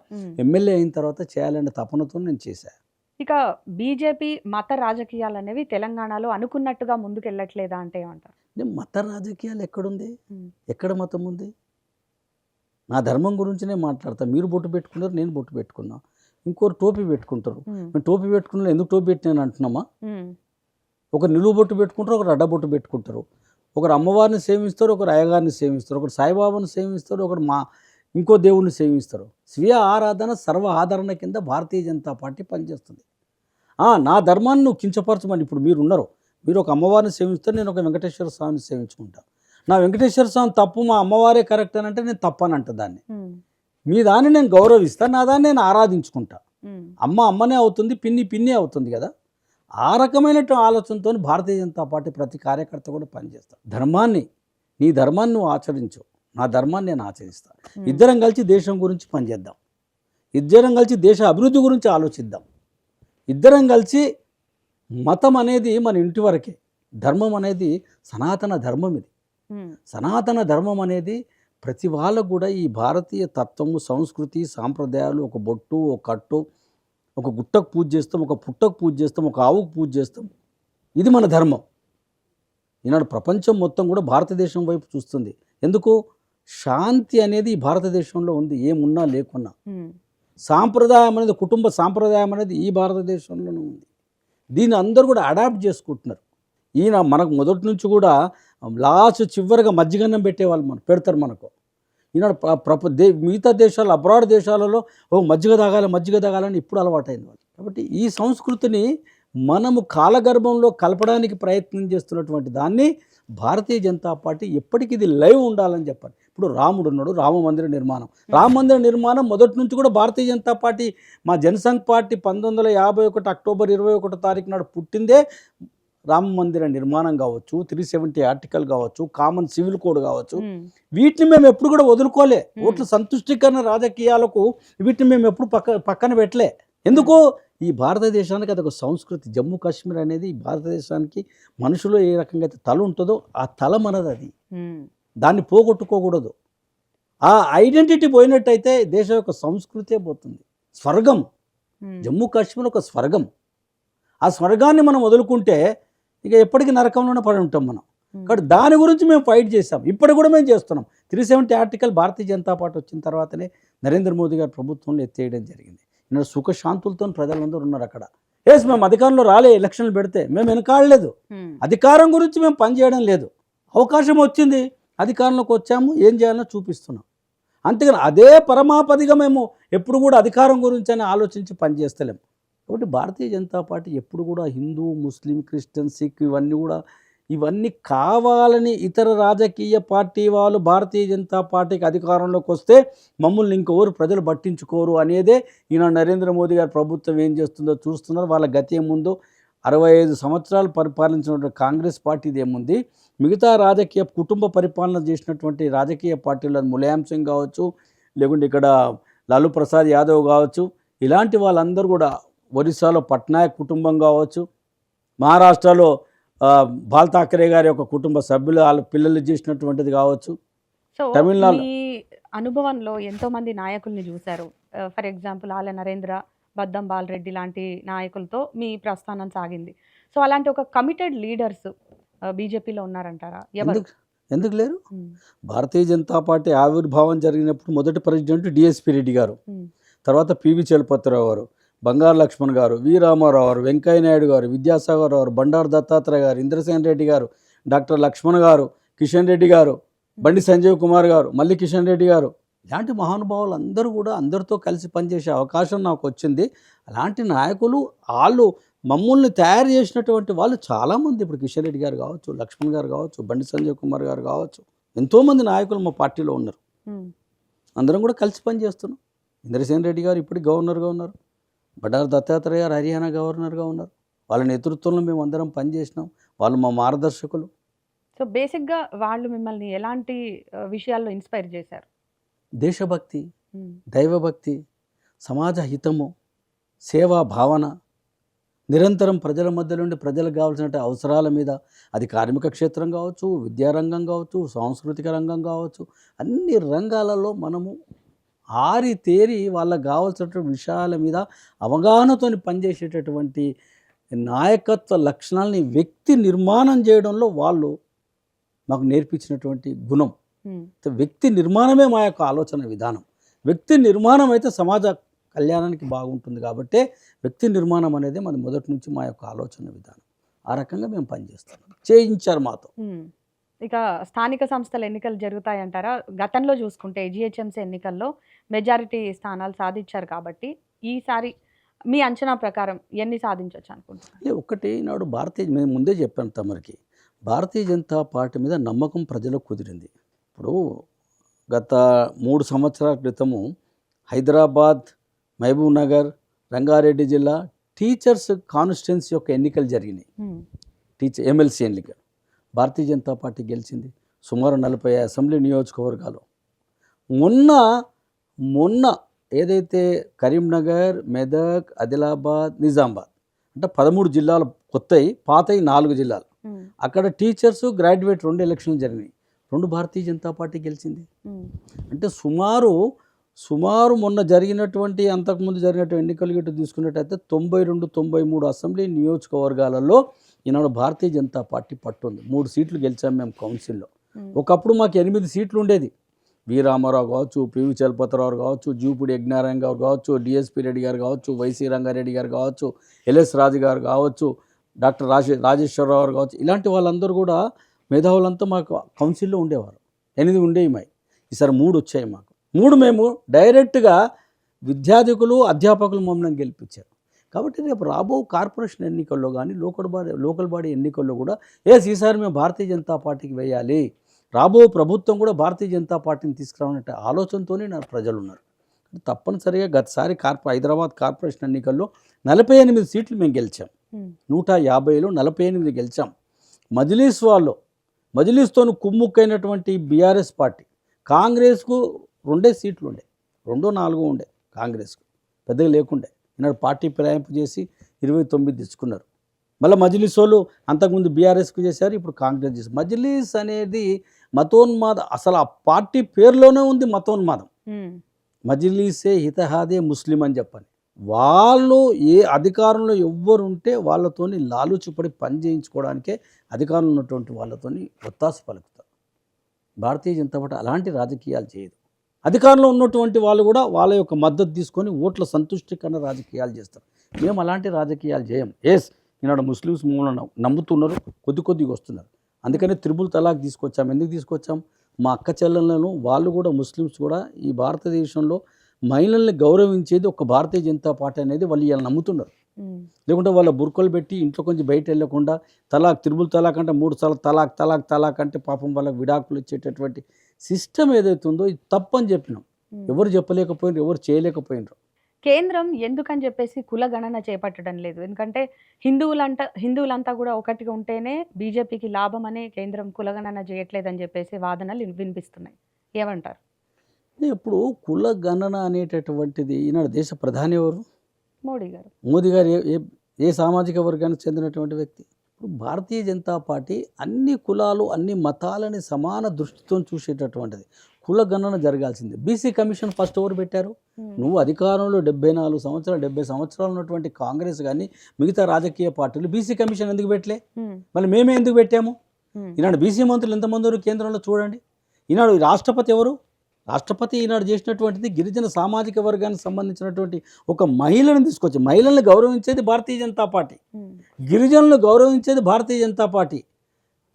ఎమ్మెల్యే అయిన తర్వాత చేయాలనే తపనతో నేను చేశాను. ఇక బీజేపీ మత రాజకీయాలు అనేవి తెలంగాణలో అనుకున్నట్టుగా ముందుకెళ్ళట్లేదా అంటే ఏమంటారు? మత రాజకీయాలు ఎక్కడుంది? ఎక్కడ మతం ఉంది? నా ధర్మం గురించినే మాట్లాడతా. మీరు బొట్టు పెట్టుకున్నారు, నేను బొట్టు పెట్టుకున్నా, ఇంకోరు టోపీ పెట్టుకుంటారు. మేము టోపీ పెట్టుకున్నా ఎందుకు టోపీ పెట్టినాను అంటున్నామా? ఒకరు నిలువు బొట్టు పెట్టుకుంటారు, ఒకరు అడ్డబొట్టు పెట్టుకుంటారు. ఒకరు అమ్మవారిని సేవిస్తారు, ఒకరు అయ్యగారిని సేవిస్తారు, ఒకరు సాయిబాబాను సేవిస్తారు, ఒకరు ఇంకో దేవుడిని సేవిస్తారు. స్వీయ ఆరాధన సర్వ ఆదరణ కింద భారతీయ జనతా పార్టీ పనిచేస్తుంది. నా ధర్మాన్ని నువ్వు కించపరచమని ఇప్పుడు మీరు ఉన్నారు. మీరు ఒక అమ్మవారిని సేవిస్తారు, నేను ఒక వెంకటేశ్వర స్వామిని సేవించుకుంటాను. నా వెంకటేశ్వర స్వామి తప్పు, మా అమ్మవారే కరెక్ట్ అని అంటే నేను తప్పని అంట దాన్ని. మీ దాన్ని నేను గౌరవిస్తాను, నా దాన్ని నేను ఆరాధించుకుంటా. అమ్మనే అవుతుంది, పిన్ని అవుతుంది కదా. ఆ రకమైన ఆలోచనతో భారతీయ జనతా పార్టీ ప్రతి కార్యకర్త కూడా పనిచేస్తాడు. నీ ధర్మాన్ని నువ్వు ఆచరించు, నా ధర్మాన్ని నేను ఆచరిస్తాను. ఇద్దరం కలిసి దేశం గురించి పనిచేద్దాం, ఇద్దరం కలిసి దేశ అభివృద్ధి గురించి ఆలోచిద్దాం. ఇద్దరం కలిసి మతం అనేది మన ఇంటి వరకే, ధర్మం అనేది సనాతన ధర్మం. ఇది సనాతన ధర్మం అనేది ప్రతి వాళ్ళకు కూడా ఈ భారతీయ తత్వము, సంస్కృతి, సాంప్రదాయాలు, ఒక బొట్టు, ఒక కట్టు, ఒక గుట్టకు పూజ చేస్తాం, ఒక పుట్టకు పూజ చేస్తాం, ఒక ఆవుకు పూజ చేస్తాం. ఇది మన ధర్మం. ఈనాడు ప్రపంచం మొత్తం కూడా భారతదేశం వైపు చూస్తుంది. ఎందుకు? శాంతి అనేది ఈ భారతదేశంలో ఉంది, ఏమున్నా లేకున్నా. సాంప్రదాయం అనేది, కుటుంబ సాంప్రదాయం అనేది ఈ భారతదేశంలోనే ఉంది. దీన్ని అందరూ కూడా అడాప్ట్ చేసుకుంటున్నారు. మనకు మొదటి నుంచి కూడా లాస్ట్ చివరిగా మజ్జిగన్నం పెట్టేవాళ్ళు పెడతారు మనకు. ఈనాడు మిగతా దేశాలు, అబ్రాడ్ దేశాలలో మజ్జిగ తాగాలని ఇప్పుడు అలవాటైంది వాళ్ళు. కాబట్టి ఈ సంస్కృతిని మనము కాలగర్భంలో కలపడానికి ప్రయత్నం చేస్తున్నటువంటి దాన్ని భారతీయ జనతా పార్టీ ఎప్పటికీ ఇది లైవ్ ఉండాలని చెప్పాలి. ఇప్పుడు రాముడు ఉన్నాడు, రామ మందిర నిర్మాణం మొదటి నుంచి కూడా భారతీయ జనతా పార్టీ, మా జనసంఘ్ పార్టీ 1951 అక్టోబర్ 21 తారీఖు నాడు పుట్టిందే రామ మందిర నిర్మాణం కావచ్చు, 370 ఆర్టికల్ కావచ్చు, కామన్ సివిల్ కోడ్ కావచ్చు. వీటిని మేము ఎప్పుడు కూడా వదులుకోలే. ఓట్ల సంతుష్టీకరణ రాజకీయాలకు వీటిని మేము ఎప్పుడు పక్కన పెట్టలే. ఎందుకు? ఈ భారతదేశానికి అదొక సంస్కృతి. జమ్మూ కాశ్మీర్ అనేది ఈ భారతదేశానికి మనుషులో ఏ రకంగా అయితే తల ఉంటుందో ఆ తల మనది. అది దాన్ని పోగొట్టుకోకూడదు. ఆ ఐడెంటిటీ పోయినట్టయితే దేశం యొక్క సంస్కృతే పోతుంది. స్వర్గం జమ్మూ కాశ్మీర్ ఒక స్వర్గం. ఆ స్వర్గాన్ని మనం వదులుకుంటే ఇక ఎప్పటికీ నరకంలోనే పడి ఉంటాం మనం. కాబట్టి దాని గురించి మేము ఫైట్ చేసాం, ఇప్పటికి కూడా మేము చేస్తున్నాం. 370 ఆర్టికల్ భారతీయ జనతా పార్టీ వచ్చిన తర్వాతనే నరేంద్ర మోదీ గారి ప్రభుత్వంలో ఎత్తేయడం జరిగింది. ఈనాడు సుఖశాంతులతో ప్రజలందరూ ఉన్నారు అక్కడ. మేము అధికారంలో రాలే, ఎలక్షన్లు పెడితే మేము వెనకాడలేదు. అధికారం గురించి మేము పనిచేయడం లేదు. అవకాశం వచ్చింది, అధికారంలోకి వచ్చాము, ఏం చేయాలో చూపిస్తున్నాం. అంతేగాని అదే పరమాపదిగా మేము ఎప్పుడు కూడా అధికారం గురించి అని ఆలోచించి పనిచేస్తలేము. కాబట్టి భారతీయ జనతా పార్టీ ఎప్పుడు కూడా హిందూ, ముస్లిం, క్రిస్టియన్, సిక్ ఇవన్నీ కావాలని ఇతర రాజకీయ పార్టీ వాళ్ళు భారతీయ జనతా పార్టీకి అధికారంలోకి వస్తే మమ్మల్ని ఇంకెవరు ప్రజలు పట్టించుకోరు అనేదే ఈనాడు నరేంద్ర మోదీ గారి ప్రభుత్వం ఏం చేస్తుందో చూస్తున్నారు. వాళ్ళ గతి ఏముందో 65 సంవత్సరాలు పరిపాలించినటువంటి కాంగ్రెస్ పార్టీది ఏముంది, మిగతా రాజకీయ కుటుంబ పరిపాలన చేసినటువంటి రాజకీయ పార్టీలు ములాయం సింగ్ కావచ్చు, లేకుంటే ఇక్కడ లాలూ ప్రసాద్ యాదవ్ కావచ్చు, ఇలాంటి వాళ్ళందరూ కూడా ఒరిస్సాలో పట్నాయక్ కుటుంబం కావచ్చు, మహారాష్ట్రలో బాల్ ఠాకరే గారి యొక్క కుటుంబ సభ్యులు వాళ్ళ పిల్లలు చేసినటువంటిది కావచ్చు. సో తమిళనాడు మీ అనుభవంలో ఎంతో మంది నాయకుల్ని చూశారు. ఫర్ ఎగ్జాంపుల్ ఆల నరేంద్ర, బద్దం బాలరెడ్డి లాంటి నాయకులతో మీ ప్రస్థానం సాగింది. సో అలాంటి ఒక కమిటెడ్ లీడర్స్ బీజేపీలో ఉన్నారంటారా? ఎవరు? ఎందుకు లేరు? ఉమ్, భారతీయ జనతా పార్టీ ఆవిర్భావం జరిగినప్పుడు మొదటి ప్రెసిడెంట్ డిఎస్పి రెడ్డి గారు, ఉమ్, తర్వాత పివి చలపతిరావు గారు, బంగారు లక్ష్మణ్ గారు, వి రామారావు గారు, వెంకయ్య నాయుడు గారు, విద్యాసాగర్ గారు, బండారు దత్తాత్రేయ గారు, ఇంద్రసేన్ రెడ్డి గారు, డాక్టర్ లక్ష్మణ్ గారు, కిషన్ రెడ్డి గారు, బండి సంజీవ్ కుమార్ గారు, మల్లి కిషన్ రెడ్డి గారు, ఇలాంటి మహానుభావులు అందరూ కూడా అందరితో కలిసి పనిచేసే అవకాశం నాకు వచ్చింది. అలాంటి నాయకులు వాళ్ళు మమ్మల్ని తయారు చేసినటువంటి వాళ్ళు చాలామంది, ఇప్పుడు కిషన్ రెడ్డి గారు కావచ్చు, లక్ష్మణ్ గారు కావచ్చు, బండి సంజయ్ కుమార్ గారు కావచ్చు, ఎంతోమంది నాయకులు మా పార్టీలో ఉన్నారు. ఉమ్, అందరం కూడా కలిసి పనిచేస్తున్నాం. ఇంద్రసేన్ రెడ్డి గారు ఇప్పుడు గవర్నర్గా ఉన్నారు, బండారు దత్తాత్రేయ గారు హర్యానా గవర్నర్గా ఉన్నారు. వాళ్ళ నేతృత్వంలో మేము అందరం పనిచేసినాం. వాళ్ళు మా మార్గదర్శకులు. సో బేసిక్గా వాళ్ళు మిమ్మల్ని ఎలాంటి విషయాల్లో ఇన్స్పైర్ చేశారు? దేశభక్తి, ఉమ్, దైవభక్తి, సమాజ హితము, సేవా భావన, నిరంతరం ప్రజల మధ్య నుండి ప్రజలకు కావాల్సిన అవసరాల మీద, అది కార్మిక క్షేత్రం కావచ్చు, విద్యారంగం కావచ్చు, సాంస్కృతిక రంగం కావచ్చు, అన్ని రంగాలలో మనము ఆరితేరి వాళ్ళకు కావాల్సినటువంటి విషయాల మీద అవగాహనతో పనిచేసేటటువంటి నాయకత్వ లక్షణాలని వ్యక్తి నిర్మాణం చేయడంలో వాళ్ళు మాకు నేర్పించినటువంటి గుణం. ఉమ్, వ్యక్తి నిర్మాణమే మా యొక్క ఆలోచన విధానం. వ్యక్తి నిర్మాణం అయితే సమాజ కళ్యాణానికి బాగుంటుంది. కాబట్టి వ్యక్తి నిర్మాణం అనేది మన మొదటి నుంచి మా యొక్క ఆలోచన విధానం. ఆ రకంగా మేము పనిచేస్తున్నాం. చేయించారు మాతో. ఉమ్. ఇక స్థానిక సంస్థల ఎన్నికలు జరుగుతాయంటారా? గతంలో చూసుకుంటే జిహెచ్ఎంసీ ఎన్నికల్లో మెజారిటీ స్థానాలు సాధించారు కాబట్టి ఈసారి మీ అంచనా ప్రకారం ఎన్ని సాధించవచ్చు అనుకుంటున్నారు? ఒకటి నాడు మేము ముందే చెప్పాను తమరికి, భారతీయ జనతా పార్టీ మీద నమ్మకం ప్రజలకు కుదిరింది. ఇప్పుడు గత 3 సంవత్సరాల క్రితము హైదరాబాద్, మహబూబ్ నగర్, రంగారెడ్డి జిల్లా టీచర్స్ కాన్స్టిట్యున్సీ యొక్క ఎన్నికలు జరిగినాయి. ఎమ్మెల్సీ ఎన్నికలు భారతీయ జనతా పార్టీ గెలిచింది. సుమారు 40 అసెంబ్లీ నియోజకవర్గాలు. మొన్న ఏదైతే కరీంనగర్, మెదక్, ఆదిలాబాద్, నిజామాబాద్ అంటే 13 జిల్లాలు కొత్తవి, పాతవి 4 జిల్లాలు. అక్కడ టీచర్స్, గ్రాడ్యుయేట్ 2 ఎలక్షన్లు జరిగినాయి. 2 భారతీయ జనతా పార్టీ గెలిచింది. అంటే సుమారు మొన్న జరిగినటువంటి, అంతకుముందు జరిగినటువంటి ఎన్నికలు గిట్టు తీసుకున్నట్టయితే 92, 93 అసెంబ్లీ నియోజకవర్గాలలో ఈనాడు భారతీయ జనతా పార్టీ పట్టుంది. 3 సీట్లు గెలిచాం మేము కౌన్సిల్లో. ఒకప్పుడు మాకు 8 సీట్లు ఉండేది. వి రామారావు కావచ్చు, పివి చలపతిరావు కావచ్చు, జూపూడి యజ్ఞనారాయణ గారు కావచ్చు, డిఎస్పి రెడ్డి గారు కావచ్చు, వైసీ రంగారెడ్డి గారు కావచ్చు, ఎల్ఎస్ రాజు గారు కావచ్చు, డాక్టర్ రాజేశ్వరరావు గారు కావచ్చు, ఇలాంటి వాళ్ళందరూ కూడా మేధావులంతా మాకు కౌన్సిల్లో ఉండేవారు. 8 ఉండేవి మాకు. ఈసారి 3 వచ్చాయి మాకు. 3 మేము డైరెక్ట్గా విద్యార్థికులు, అధ్యాపకులు మమ్మల్ని గెలిపించారు. కాబట్టి రేపు రాబో కార్పొరేషన్ ఎన్నికల్లో కానీ లోకల్ బాడీ ఎన్నికల్లో కూడా ఈసారి మేము భారతీయ జనతా పార్టీకి వేయాలి, రాబో ప్రభుత్వం కూడా భారతీయ జనతా పార్టీని తీసుకురావాలంటే ఆలోచనతోనే నా ప్రజలు ఉన్నారు. తప్పనిసరిగా గతసారి హైదరాబాద్ కార్పొరేషన్ ఎన్నికల్లో 48 సీట్లు మేము గెలిచాం. 150లో 48 గెలిచాం. మజ్లీస్తో కుమ్ముక్కైనటువంటి బీఆర్ఎస్ పార్టీ, కాంగ్రెస్కు 2 సీట్లు ఉండే, 2-4 ఉండే కాంగ్రెస్కు, పెద్దగా లేకుండే. ఈనాడు పార్టీ ఫిరాయింపు చేసి 29 తెచ్చుకున్నారు. మళ్ళీ మజ్లీస్ వాళ్ళు అంతకుముందు బీఆర్ఎస్కు చేశారు, ఇప్పుడు కాంగ్రెస్ చేశారు. మజ్లీస్ అనేది మతోన్మాద, అసలు ఆ పార్టీ పేరులోనే ఉంది మతోన్మాదం. మజ్లీసే హితహాదే ముస్లిం అని చెప్పని. వాళ్ళు ఏ అధికారంలో ఎవ్వరుంటే వాళ్ళతోని లాలుచిపడి పని చేయించుకోవడానికే అధికారంలో ఉన్నటువంటి వాళ్ళతోని ఒత్తాసు పలుకుతారు. భారతీయ జనతా పార్టీ అలాంటి రాజకీయాలు చేయదు. అధికారంలో ఉన్నటువంటి వాళ్ళు కూడా వాళ్ళ యొక్క మద్దతు తీసుకొని ఓట్ల సంతుష్టికరణ రాజకీయాలు చేస్తారు. మేము అలాంటి రాజకీయాలు చేయం. ఈనాడు ముస్లిమ్స్ మమ్మల్ని నమ్ముతున్నారు, కొద్దిగా వస్తున్నారు. అందుకనే త్రిపుల్ తలాక్ తీసుకొచ్చాం. ఎందుకు తీసుకొచ్చాం? మా అక్క చెల్లెలను, వాళ్ళు కూడా ముస్లిమ్స్ కూడా ఈ భారతదేశంలో మహిళల్ని గౌరవించేది ఒక భారతీయ జనతా పార్టీ అనేది వాళ్ళు ఇలా నమ్ముతున్నారు. లేకుంటే వాళ్ళ బుర్కలు పెట్టి ఇంట్లో కొంచెం బయట వెళ్ళకుండా త్రిపుల్ తలాక్ అంటే 3 సార్లు తలాక్ అంటే పాపం వాళ్ళకి విడాకులు ఇచ్చేటటువంటి సిస్టమ్ ఏదైతే ఉందో ఇది తప్పని చెప్పినాం. ఎవరు చెప్పలేకపోయినారు, ఎవరు చేయలేకపోయినారు. కేంద్రం ఎందుకని చెప్పేసి కులగణన చేపట్టడం లేదు? ఎందుకంటే హిందువులంతా కూడా ఒకటిగా ఉంటేనే బీజేపీకి లాభం అనే కేంద్రం కులగణన చేయట్లేదని చెప్పేసి వాదనలు వినిపిస్తున్నాయి. ఏమంటారు? ఇప్పుడు కులగణన అనేటటువంటిది ఈనాడు దేశ ప్రధాని ఎవరు? మోడీ గారు. మోదీ గారు ఏ సామాజిక వర్గానికి చెందినటువంటి వ్యక్తి. ఇప్పుడు భారతీయ జనతా పార్టీ అన్ని కులాలు అన్ని మతాలని సమాన దృష్టితో చూసేటటువంటిది. కుల గణన జరగాల్సిందే. బీసీ కమిషన్ ఫస్ట్ ఎవరు పెట్టారు? నువ్వు అధికారంలో 74 సంవత్సరాలు 70 సంవత్సరాలు ఉన్నటువంటి కాంగ్రెస్ కానీ మిగతా రాజకీయ పార్టీలు బీసీ కమిషన్ ఎందుకు పెట్టలే? మళ్ళీ మేమే ఎందుకు పెట్టాము? ఈనాడు బీసీ మంత్రులు ఎంతమంది ఉన్నారు కేంద్రంలో చూడండి. ఈనాడు రాష్ట్రపతి ఎవరు? రాష్ట్రపతి ఈనాడు చేసినటువంటిది గిరిజన సామాజిక వర్గానికి సంబంధించినటువంటి ఒక మహిళను తీసుకొచ్చి, మహిళలను గౌరవించేది భారతీయ జనతా పార్టీ, గిరిజనులను గౌరవించేది భారతీయ జనతా పార్టీ,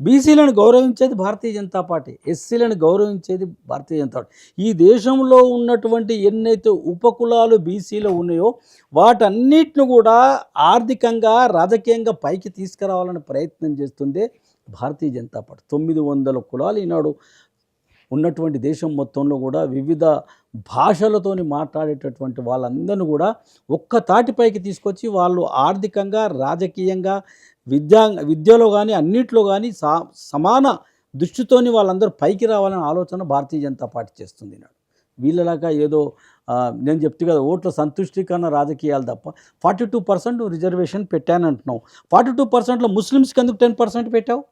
బీసీలను గౌరవించేది భారతీయ జనతా పార్టీ, ఎస్సీలను గౌరవించేది భారతీయ జనతా పార్టీ. ఈ దేశంలో ఉన్నటువంటి ఎన్నైతే ఉపకులాలు బీసీలో ఉన్నాయో వాటన్నిటిని కూడా ఆర్థికంగా రాజకీయంగా పైకి తీసుకురావాలని ప్రయత్నం చేస్తుంది భారతీయ జనతా పార్టీ. 900 కులాలు ఈనాడు ఉన్నటువంటి దేశం మొత్తంలో కూడా వివిధ భాషలతోని మాట్లాడేటటువంటి వాళ్ళందరినీ కూడా ఒక్క తాటిపైకి తీసుకొచ్చి వాళ్ళు ఆర్థికంగా రాజకీయంగా విద్యలో కానీ అన్నిట్లో కానీ సమాన దృష్టితోని వాళ్ళందరూ పైకి రావాలనే ఆలోచన భారతీయ జనతా పార్టీ చేస్తుంది. నాడు వీళ్ళలాగా ఏదో నేను చెప్తే కదా ఓట్ల సంతుష్టీకరణ రాజకీయాలు తప్ప 42% రిజర్వేషన్ పెట్టానంటున్నావు. 42%లో ముస్లిమ్స్కి ఎందుకు 10% పెట్టావు?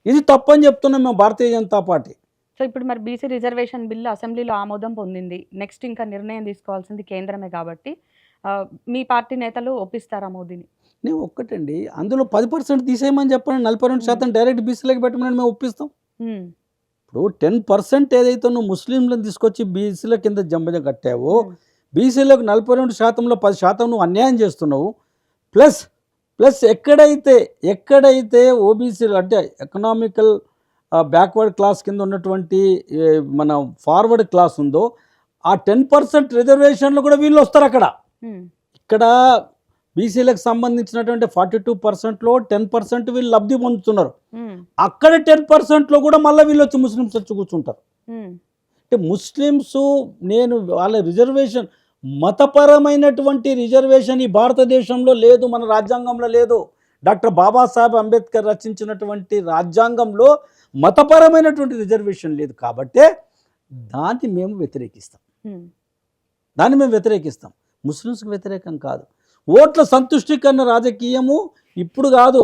ఇది తప్పని చెప్తున్నాం మేము భారతీయ జనతా పార్టీ. సో ఇప్పుడు మరి బీసీ రిజర్వేషన్ బిల్లు అసెంబ్లీలో ఆమోదం పొందింది. నెక్స్ట్ ఇంకా నిర్ణయం తీసుకోవాల్సింది కేంద్రమే కాబట్టి మీ పార్టీ నేతలు ఒప్పిస్తారా మోదీని? నేను ఒక్కటండి, అందులో 10% తీసేయమని చెప్పండి, 42% డైరెక్ట్ బీసీలకు పెట్టమని మేము ఒప్పిస్తాం. ఇప్పుడు 10% ఏదైతే నువ్వు ముస్లింలను తీసుకొచ్చి బీసీల కింద జంబజ కట్టావో, బీసీలకు 42%లో 10% నువ్వు అన్యాయం చేస్తున్నావు. ప్లస్ ఎక్కడైతే ఓబీసీలు అంటే ఎకనామికల్ బ్యాక్వర్డ్ క్లాస్ కింద ఉన్నటువంటి మన ఫార్వర్డ్ క్లాస్ ఉందో ఆ 10% రిజర్వేషన్లు కూడా వీళ్ళు వస్తారు. ఇక్కడ బీసీలకు సంబంధించినటువంటి 42%లో 10% వీళ్ళు లబ్ధి పొందుతున్నారు. అక్కడ 10%లో కూడా మళ్ళీ వీళ్ళు వచ్చి ముస్లిమ్స్ వచ్చి కూర్చుంటారు. అంటే ముస్లిమ్స్ నేను వాళ్ళ రిజర్వేషన్ మతపరమైనటువంటి రిజర్వేషన్ ఈ భారతదేశంలో లేదు, మన రాజ్యాంగంలో లేదు. డాక్టర్ బాబాసాహెబ్ అంబేద్కర్ రచించినటువంటి రాజ్యాంగంలో మతపరమైనటువంటి రిజర్వేషన్ లేదు. కాబట్టే దాన్ని మేము వ్యతిరేకిస్తాం. ముస్లిమ్స్కి వ్యతిరేకం కాదు. ఓట్ల సంతుష్టీకరణ రాజకీయము ఇప్పుడు కాదు,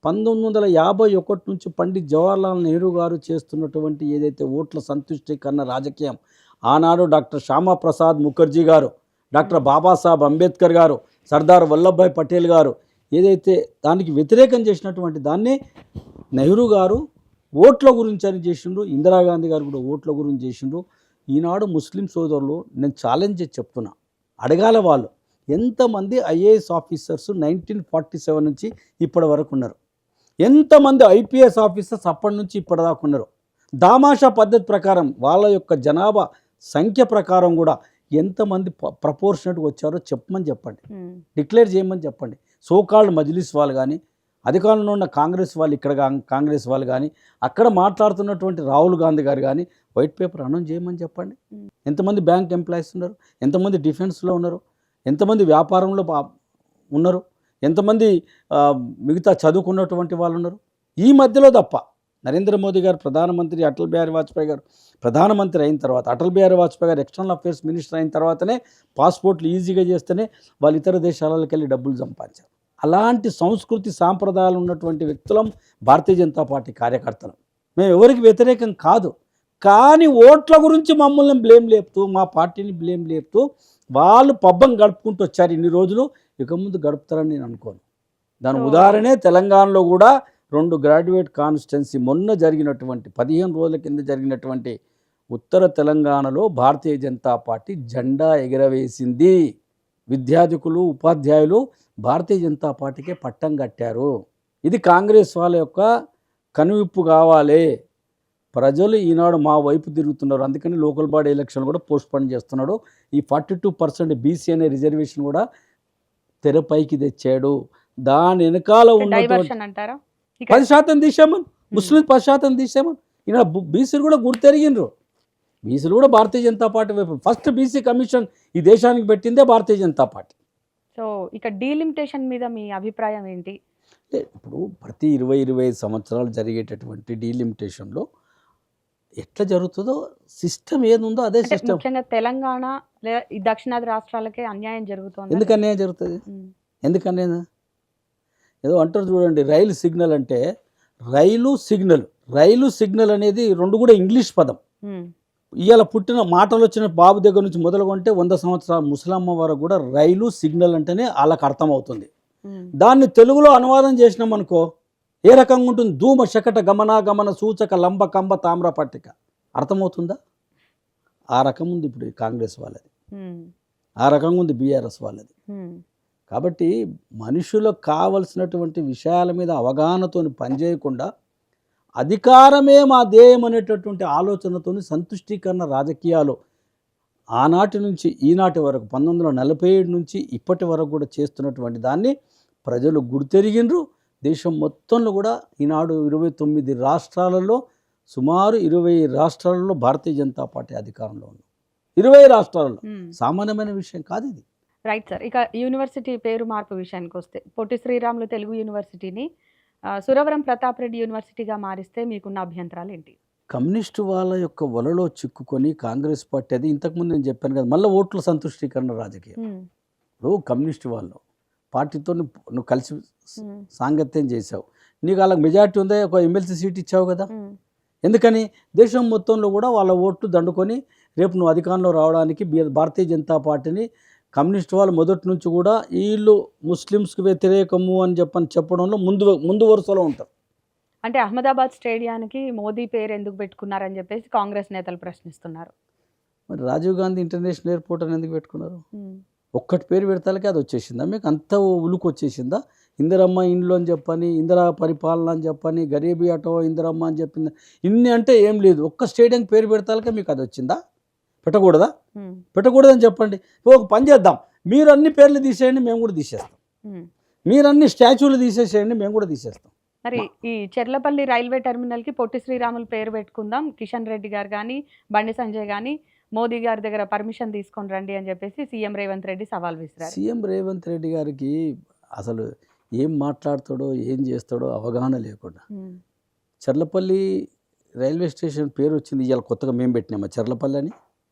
1951 నుంచి పండిత్ జవహర్లాల్ నెహ్రూ గారు చేస్తున్నటువంటి ఏదైతే ఓట్ల సంతుష్టీకరణ రాజకీయం, ఆనాడు డాక్టర్ శ్యామాప్రసాద్ ముఖర్జీ గారు, డాక్టర్ బాబాసాహెబ్ అంబేద్కర్ గారు, సర్దార్ వల్లభాయ్ పటేల్ గారు ఏదైతే దానికి వ్యతిరేకం చేసినటువంటి దాన్ని నెహ్రూ గారు ఓట్ల గురించి అని చేసిండ్రు, ఇందిరాగాంధీ గారు కూడా ఓట్ల గురించి చేసిండ్రు. ఈనాడు ముస్లిం సోదరులు నేను ఛాలెంజ్ చేసి చెప్తున్నా, అడగాల వాళ్ళు ఎంతమంది ఐఏఎస్ ఆఫీసర్స్ 1947 నుంచి ఇప్పటి వరకు ఉన్నారు, ఎంతమంది ఐపీఎస్ ఆఫీసర్స్ అప్పటి నుంచి ఇప్పటిదాకా ఉన్నారు. దామాషా పద్ధతి ప్రకారం వాళ్ళ యొక్క జనాభా సంఖ్య ప్రకారం కూడా ఎంతమంది ప్రపోర్షనట్గా వచ్చారో చెప్పండి, డిక్లేర్ చేయమని చెప్పండి. సోకాల్డ్ మజ్లిస్ వాళ్ళు కానీ, అధికారంలో ఉన్న కాంగ్రెస్ వాళ్ళు ఇక్కడ కాంగ్రెస్ వాళ్ళు కానీ, అక్కడ మాట్లాడుతున్నటువంటి రాహుల్ గాంధీ గారు కానీ వైట్ పేపర్ అనౌన్స్ చేయమని చెప్పండి. ఎంతమంది బ్యాంక్ ఎంప్లాయీస్ ఉన్నారు, ఎంతమంది డిఫెన్స్లో ఉన్నారు, ఎంతమంది వ్యాపారంలో ఉన్నారు, ఎంతమంది మిగతా చదువుకున్నటువంటి వాళ్ళు ఉన్నారు. ఈ మధ్యలో తప్ప నరేంద్ర మోదీ గారు ప్రధానమంత్రి, అటల్ బిహారీ వాజ్పేయి గారు ప్రధానమంత్రి అయిన తర్వాత, అటల్ బిహారీ వాజ్పేయి గారు ఎక్స్టర్నల్ అఫేర్స్ మినిస్టర్ అయిన తర్వాతనే పాస్పోర్ట్లు ఈజీగా చేస్తేనే వాళ్ళు ఇతర దేశాలకు వెళ్ళి డబ్బులు సంపాదించారు. అలాంటి సంస్కృతి సాంప్రదాయాలు ఉన్నటువంటి వ్యక్తులం భారతీయ జనతా పార్టీ కార్యకర్తలు. మేము ఎవరికి వ్యతిరేకం కాదు, కానీ ఓట్ల గురించి మమ్మల్ని బ్లేమ్ లేపుతూ, మా పార్టీని బ్లేమ్ లేపుతూ వాళ్ళు పబ్బం గడుపుకుంటూ వచ్చారు ఇన్ని రోజులు. ఇక ముందు గడుపుతారని నేను అనుకోను. దాని ఉదాహరణే తెలంగాణలో కూడా 2 గ్రాడ్యుయేట్ కాన్స్టిట్యున్సీ మొన్న జరిగినటువంటి 15 రోజుల కింద జరిగినటువంటి ఉత్తర తెలంగాణలో భారతీయ జనతా పార్టీ జెండా ఎగరవేసింది. విద్యార్థికులు, ఉపాధ్యాయులు భారతీయ జనతా పార్టీకే పట్టం కట్టారు. ఇది కాంగ్రెస్ వాళ్ళ యొక్క కనువిప్పు కావాలి. ప్రజలు ఈనాడు మా వైపు తిరుగుతున్నారు, అందుకని లోకల్ బాడీ ఎలక్షన్ కూడా పోస్ట్పోన్ చేస్తున్నాడు. ఈ 42% బీసీ అనే రిజర్వేషన్ కూడా తెరపైకి తెచ్చాడు. దాని వెనకాల ఉన్న 10% తీసామని, ముస్లిం 10% తీసామని ఈనాడు బీసీలు కూడా గుర్తెరిగినరు. బీసీలు కూడా భారతీయ జనతా పార్టీ వైపు. ఫస్ట్ బీసీ కమిషన్ ఈ దేశానికి పెట్టిందే భారతీయ జనతా పార్టీ. సో ఇక డీలిమిటేషన్ మీద మీ అభిప్రాయం ఏంటి? ఇప్పుడు ప్రతి 20-25 సంవత్సరాలు జరిగేటటువంటి డీలిమిటేషన్లో ఎట్లా జరుగుతుందో సిస్టమ్ ఏదుందో అదే సిస్టమ్. ముఖ్యంగా తెలంగాణ లేదా దక్షిణాది రాష్ట్రాలకే అన్యాయం జరుగుతుంది. ఎందుకు అన్యాయం జరుగుతుంది? ఎందుకని ఏదో అంటారు చూడండి, రైలు సిగ్నల్ అంటే రైలు సిగ్నల్ అనేది రెండు కూడా ఇంగ్లీష్ పదం. ఇవాళ పుట్టిన మాటలు వచ్చిన బాబు దగ్గర నుంచి మొదలుకుంటే 100 సంవత్సరాల ముసలమ్మ వరకు కూడా రైలు సిగ్నల్ అంటేనే వాళ్ళకి అర్థమవుతుంది. దాన్ని తెలుగులో అనువాదం చేసినాం అనుకో ఏ రకంగా ఉంటుంది? ధూమ శకట గమన సూచక లంబ కంబ తామ్ర పట్టిక. అర్థమవుతుందా? ఆ రకం ఉంది ఇప్పుడు కాంగ్రెస్ వాళ్ళది, ఆ రకంగా ఉంది బీఆర్ఎస్ వాళ్ళది. కాబట్టి మనుషులకు కావలసినటువంటి విషయాల మీద అవగాహనతో పనిచేయకుండా అధికారమే మా ధ్యేయం అనేటటువంటి ఆలోచనతో సంతుష్టీకరణ రాజకీయాలు ఆనాటి నుంచి ఈనాటి వరకు 1947 నుంచి ఇప్పటి వరకు కూడా చేస్తున్నటువంటి దాన్ని ప్రజలు గుర్తెరిగినరు. దేశం మొత్తంలో కూడా ఈనాడు 29 రాష్ట్రాలలో సుమారు 20 రాష్ట్రాలలో భారతీయ జనతా పార్టీ అధికారంలో ఉంది. 20 రాష్ట్రాలలో సామాన్యమైన విషయం కాదు ఇది. Right sir. ఇక యూనివర్సిటీ పేరు మార్పు విషయానికి వస్తే పొట్టి శ్రీరాములు తెలుగు యూనివర్సిటీని సురవరం ప్రతాప్ రెడ్డి యూనివర్సిటీగా మారిస్తే మీకున్న అభ్యంతరాలు ఏంటి? కమ్యూనిస్టు వాళ్ళ యొక్క వలలో చిక్కుకొని కాంగ్రెస్ పార్టీ, అది ఇంతకుముందు నేను చెప్పాను కదా, మళ్ళీ ఓట్ల సంతుష్టీకరణ రాజకీయం. ఇప్పుడు కమ్యూనిస్టు వాళ్ళు పార్టీతో నువ్వు కలిసి సాంగత్యం చేసావు, నీకు వాళ్ళకి మెజార్టీ ఉందా, ఒక ఎమ్మెల్సీ సీట్ ఇచ్చావు కదా. ఎందుకని? దేశం మొత్తంలో కూడా వాళ్ళ ఓట్లు దండుకొని రేపు నువ్వు అధికారంలో రావడానికి భారతీయ జనతా పార్టీని కమ్యూనిస్ట్ వాళ్ళు మొదటి నుంచి కూడా వీళ్ళు ముస్లిమ్స్కి వ్యతిరేకము అని చెప్పడంలో ముందు వరుసలో ఉంటారు. అంటే అహ్మదాబాద్ స్టేడియానికి మోదీ పేరు ఎందుకు పెట్టుకున్నారని చెప్పేసి కాంగ్రెస్ నేతలు ప్రశ్నిస్తున్నారు. మరి రాజీవ్ గాంధీ ఇంటర్నేషనల్ ఎయిర్పోర్ట్ అని ఎందుకు పెట్టుకున్నారు? ఒక్కటి పేరు పెడతాలకే అది వచ్చేసిందా? మీకు అంత ఉలుకు వచ్చేసిందా? ఇందిరమ్మ ఇండ్లు అని చెప్పని, ఇందిరా పరిపాలన అని చెప్పని, గరీబీ ఆటో ఇందిరమ్మ అని చెప్పింది. ఇన్ని అంటే ఏం లేదు, ఒక్క స్టేడియంకి పేరు పెడతాలకే మీకు అది వచ్చిందా? పెట్టకూడదా? పెట్టకూడదని చెప్పండి. ఒక పని చేద్దాం, మీరు అన్ని పేర్లు తీసేయండి, మేము కూడా తీసేస్తాం. మీరు అన్ని స్టాచ్యూలు తీసేసేయండి, మేము కూడా తీసేస్తాం. మరి ఈ చెర్లపల్లి రైల్వే టెర్మినల్కి పొట్టి శ్రీరాములు పేరు పెట్టుకుందాం, కిషన్ రెడ్డి గారు కానీ బండి సంజయ్ కానీ మోదీ గారి దగ్గర పర్మిషన్ తీసుకొని రండి అని చెప్పేసి సీఎం రేవంత్ రెడ్డి సవాల్ విసిరారు. సీఎం రేవంత్ రెడ్డి గారికి అసలు ఏం మాట్లాడతాడో ఏం చేస్తాడో అవగాహన లేకుండా చెర్లపల్లి రైల్వే స్టేషన్ పేరు వచ్చింది. ఇవాళ కొత్తగా మేము పెట్టినామా చెర్లపల్లి అని?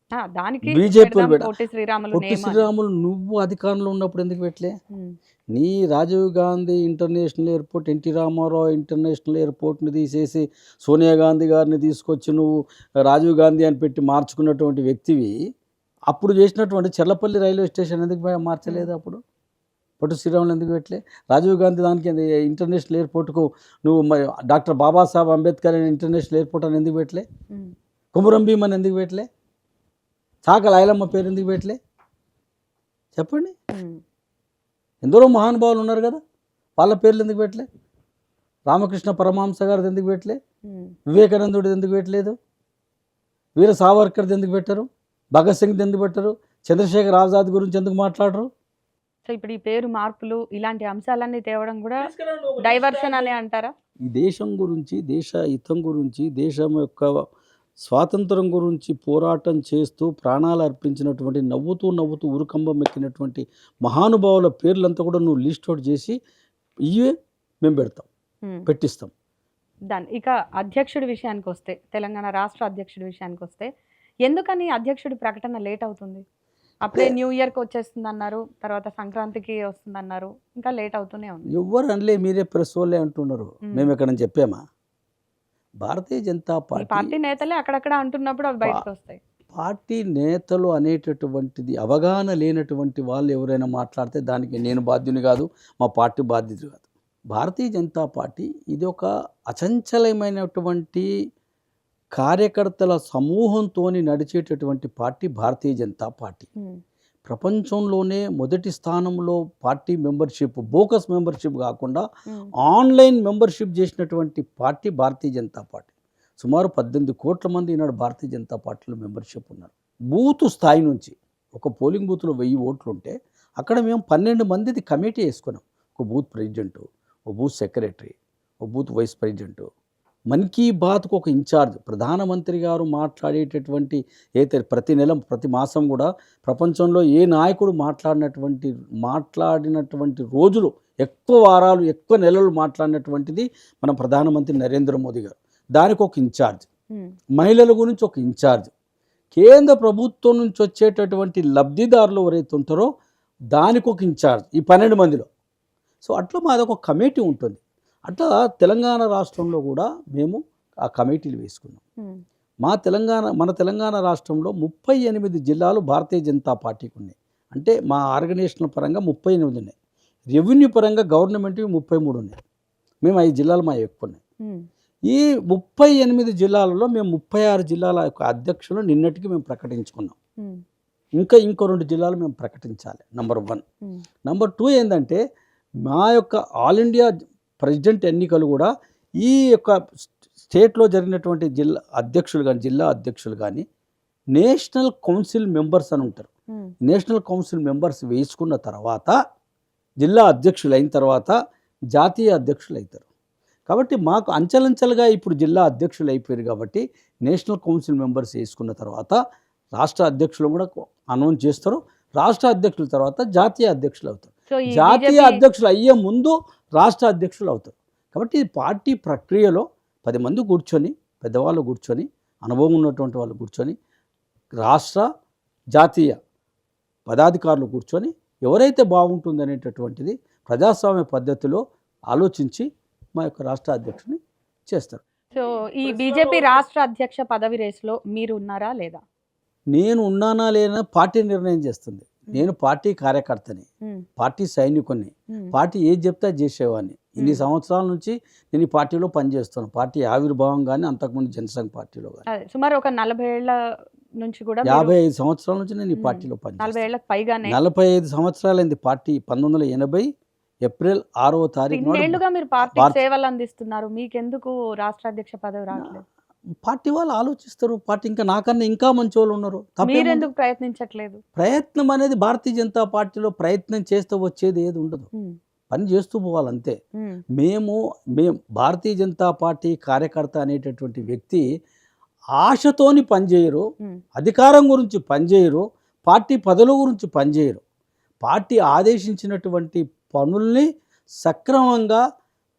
దానికి బీజేపీ పొట్టి శ్రీరాములు నువ్వు అధికారంలో ఉన్నప్పుడు ఎందుకు పెట్టలే? నీ Rajiv Gandhi international airport, N T Rama Rao international ఎయిర్పోర్ట్ని తీసేసి సోనియా గాంధీ గారిని తీసుకొచ్చి నువ్వు రాజీవ్ గాంధీ అని పెట్టి మార్చుకున్నటువంటి వ్యక్తివి. అప్పుడు చేసినటువంటి చెర్లపల్లి రైల్వే స్టేషన్ ఎందుకు మార్చలేదు? అప్పుడు పొట్టి శ్రీరాములు ఎందుకు పెట్టలే? రాజీవ్ గాంధీ దానికి ఇంటర్నేషనల్ ఎయిర్పోర్ట్కు నువ్వు doctor Babasaheb Ambedkar international airport అని ఎందుకు పెట్టలే? కుమరం భీమ్ అని ఎందుకు పెట్టలే? చాకల ఐలమ్మ పేరు ఎందుకు పెట్టలే? చెప్పండి. ఎందరో మహానుభావులు ఉన్నారు కదా, వాళ్ళ పేర్లు ఎందుకు పెట్టలే? రామకృష్ణ పరమహంస గారిది ఎందుకు పెట్టలే? వివేకానందుడిది ఎందుకు పెట్టలేదు? వీర సావర్కర్ది ఎందుకు పెట్టరు? భగత్ సింగ్ది ఎందుకు పెట్టరు? చంద్రశేఖర్ ఆజాద్ గురించి ఎందుకు మాట్లాడరు? సో ఇప్పుడు ఈ పేరు మార్పులు ఇలాంటి అంశాలన్నీ తేవడం కూడా డైవర్షన్ అనే అంటారా? ఈ దేశం గురించి, దేశ హితం గురించి, దేశం యొక్క స్వాతంత్రం గురించి పోరాటం చేస్తూ ప్రాణాలు అర్పించినటువంటి నవ్వుతూ ఉరుకంబం ఎక్కినటువంటి మహానుభావుల పేర్లంతా కూడా నువ్వు లిస్ట్ అవుట్ చేసి ఇవే మేము పెడతాం, పెట్టిస్తాం. దాని ఇక అధ్యక్షుడి విషయానికి వస్తే, తెలంగాణ రాష్ట్ర అధ్యక్షుడి విషయానికి వస్తే, ఎందుకని అధ్యక్షుడి ప్రకటన లేట్ అవుతుంది? అప్పుడే న్యూ ఇయర్కి వచ్చేస్తుంది అన్నారు, తర్వాత సంక్రాంతికి వస్తుంది అన్నారు, ఇంకా లేట్ అవుతూనే ఉంది. ఎవరు అనలే, మీరే ప్రెస్ వాళ్ళే అంటున్నారు, మేము ఎక్కడని చెప్పామా? భారతీయ జనతా పార్టీ నేతలే అక్కడక్కడ అంటున్నప్పుడు అవి బయటకు వస్తాయి. పార్టీ నేతలు అనేటటువంటిది అవగాహన లేనటువంటి వాళ్ళు ఎవరైనా మాట్లాడితే దానికి నేను బాధ్యుని కాదు, మా పార్టీ బాధ్యత కాదు. భారతీయ జనతా పార్టీ ఇది ఒక అచంచలమైనటువంటి కార్యకర్తల సమూహంతో నడిచేటటువంటి పార్టీ భారతీయ జనతా పార్టీ. ప్రపంచంలోనే మొదటి స్థానంలో పార్టీ మెంబర్షిప్, బోకస్ మెంబర్షిప్ కాకుండా ఆన్లైన్ మెంబర్షిప్ చేసినటువంటి పార్టీ భారతీయ జనతా పార్టీ. సుమారు 18 కోట్ల మంది ఈనాడు భారతీయ జనతా పార్టీలో మెంబర్షిప్ ఉన్నారు. బూత్ స్థాయి నుంచి ఒక పోలింగ్ బూత్లో 1000 ఓట్లు ఉంటే అక్కడ మేము 12 మందిది కమిటీ వేసుకున్నాం. ఒక బూత్ ప్రెసిడెంటు, ఒక బూత్ సెక్రటరీ, ఒక booth vice president, Mann Ki బాత్కు ఒక ఇన్ఛార్జ్, ప్రధానమంత్రి గారు మాట్లాడేటటువంటి ప్రతి నెల ప్రతి మాసం కూడా ప్రపంచంలో ఏ నాయకుడు మాట్లాడినటువంటి రోజులు ఎక్కువ వారాలు ఎక్కువ నెలలు మాట్లాడినటువంటిది మన ప్రధానమంత్రి నరేంద్ర మోదీ గారు. దానికి ఒక ఇన్ఛార్జ్, మహిళల గురించి ఒక ఇన్ఛార్జ్, కేంద్ర ప్రభుత్వం నుంచి వచ్చేటటువంటి లబ్ధిదారులు ఎవరైతే ఉంటారో దానికి ఒక ఇన్ఛార్జ్. ఈ 12 మందిలో సో అట్లా మాది ఒక కమిటీ ఉంటుంది. అట్లా తెలంగాణ రాష్ట్రంలో కూడా మేము ఆ కమిటీలు వేసుకున్నాం. మన తెలంగాణ రాష్ట్రంలో 38 జిల్లాలు భారతీయ జనతా పార్టీకి ఉన్నాయి. అంటే మా ఆర్గనైజేషనల్ పరంగా 38 ఉన్నాయి. రెవెన్యూ పరంగా గవర్నమెంట్వి 33 ఉన్నాయి. మేము 5 జిల్లాలు మా ఎక్కువ ఉన్నాయి. ఈ 38 జిల్లాలలో మేము 36 జిల్లాల యొక్క అధ్యక్షులు నిన్నటికి మేము ప్రకటించుకున్నాం. ఇంకా 2 జిల్లాలు మేము ప్రకటించాలి. నంబర్ 1. నంబర్ 2 ఏంటంటే మా యొక్క ఆల్ ఇండియా ప్రెసిడెంట్ ఎన్నికలు కూడా ఈ యొక్క స్టేట్లో జరిగినటువంటి జిల్లా అధ్యక్షులు కానీ నేషనల్ కౌన్సిల్ మెంబర్స్ అని ఉంటారు. నేషనల్ కౌన్సిల్ మెంబర్స్ వేసుకున్న తర్వాత జిల్లా అధ్యక్షులు అయిన తర్వాత జాతీయ అధ్యక్షులు అవుతారు. కాబట్టి మాకు అంచెలంచెలుగా ఇప్పుడు జిల్లా అధ్యక్షులు అయిపోయారు. కాబట్టి నేషనల్ కౌన్సిల్ మెంబర్స్ వేసుకున్న తర్వాత రాష్ట్ర అధ్యక్షులు కూడా అనౌన్స్ చేస్తారు. రాష్ట్ర అధ్యక్షుల తర్వాత జాతీయ అధ్యక్షులు అవుతారు. జాతీయ అధ్యక్షులు అయ్యే ముందు రాష్ట్ర అధ్యక్షులు అవుతారు. కాబట్టి ఈ పార్టీ ప్రక్రియలో 10 మంది కూర్చొని, పెద్దవాళ్ళు కూర్చొని, అనుభవం ఉన్నటువంటి వాళ్ళు కూర్చొని, రాష్ట్ర జాతీయ పదాధికారులు కూర్చొని ఎవరైతే బాగుంటుంది అనేటటువంటిది ప్రజాస్వామ్య పద్ధతిలో ఆలోచించి మా యొక్క రాష్ట్ర అధ్యక్షుని చేస్తారు. సో ఈ బీజేపీ రాష్ట్ర అధ్యక్ష పదవి రేసులో మీరు ఉన్నారా లేదా? నేను ఉన్నానా లేనా పార్టీ నిర్ణయం చేస్తుంది. నేను పార్టీ కార్యకర్తని, పార్టీ సైనికుని, పార్టీ ఏది చెప్తే అది చేసేవాడిని. ఇన్ని సంవత్సరాల నుంచి నేను ఈ పార్టీలో పనిచేస్తాను. పార్టీ ఆవిర్భావం కానీ అంతకుముందు జనసంఘ్ పార్టీలో కానీ సుమారు ఒక 40 ఏళ్ల నుంచి కూడా 55 సంవత్సరాల నుంచి నేను ఈ పార్టీలో పనిచేస్తాను. 40 ఏళ్లకు పైగానే 45 సంవత్సరాలైంది పార్టీ 1980 ఏప్రిల్ 6వ తారీఖు ఏళ్లుగా మీరు పార్టీ సేవలు అందిస్తున్నారు. మీకెందుకు రాష్ట్ర అధ్యక్ష పదవి రావట్లేదు? పార్టీ వాళ్ళు ఆలోచిస్తారు. పార్టీ ఇంకా నాకన్నా ఇంకా మంచి వాళ్ళు ఉన్నారు. మీరెందుకు ప్రయత్నించట్లేదు? ప్రయత్నం అనేది భారతీయ జనతా పార్టీలో ప్రయత్నం చేస్తూ వచ్చేది ఏది ఉండదు. పని చేస్తూ పోవాలి అంతే. మేము భారతీయ జనతా పార్టీ కార్యకర్త అనేటటువంటి వ్యక్తి ఆశతోని పనిచేయరు, అధికారం గురించి పనిచేయరు, పార్టీ పదవుల గురించి పనిచేయరు. పార్టీ ఆదేశించినటువంటి పనుల్ని సక్రమంగా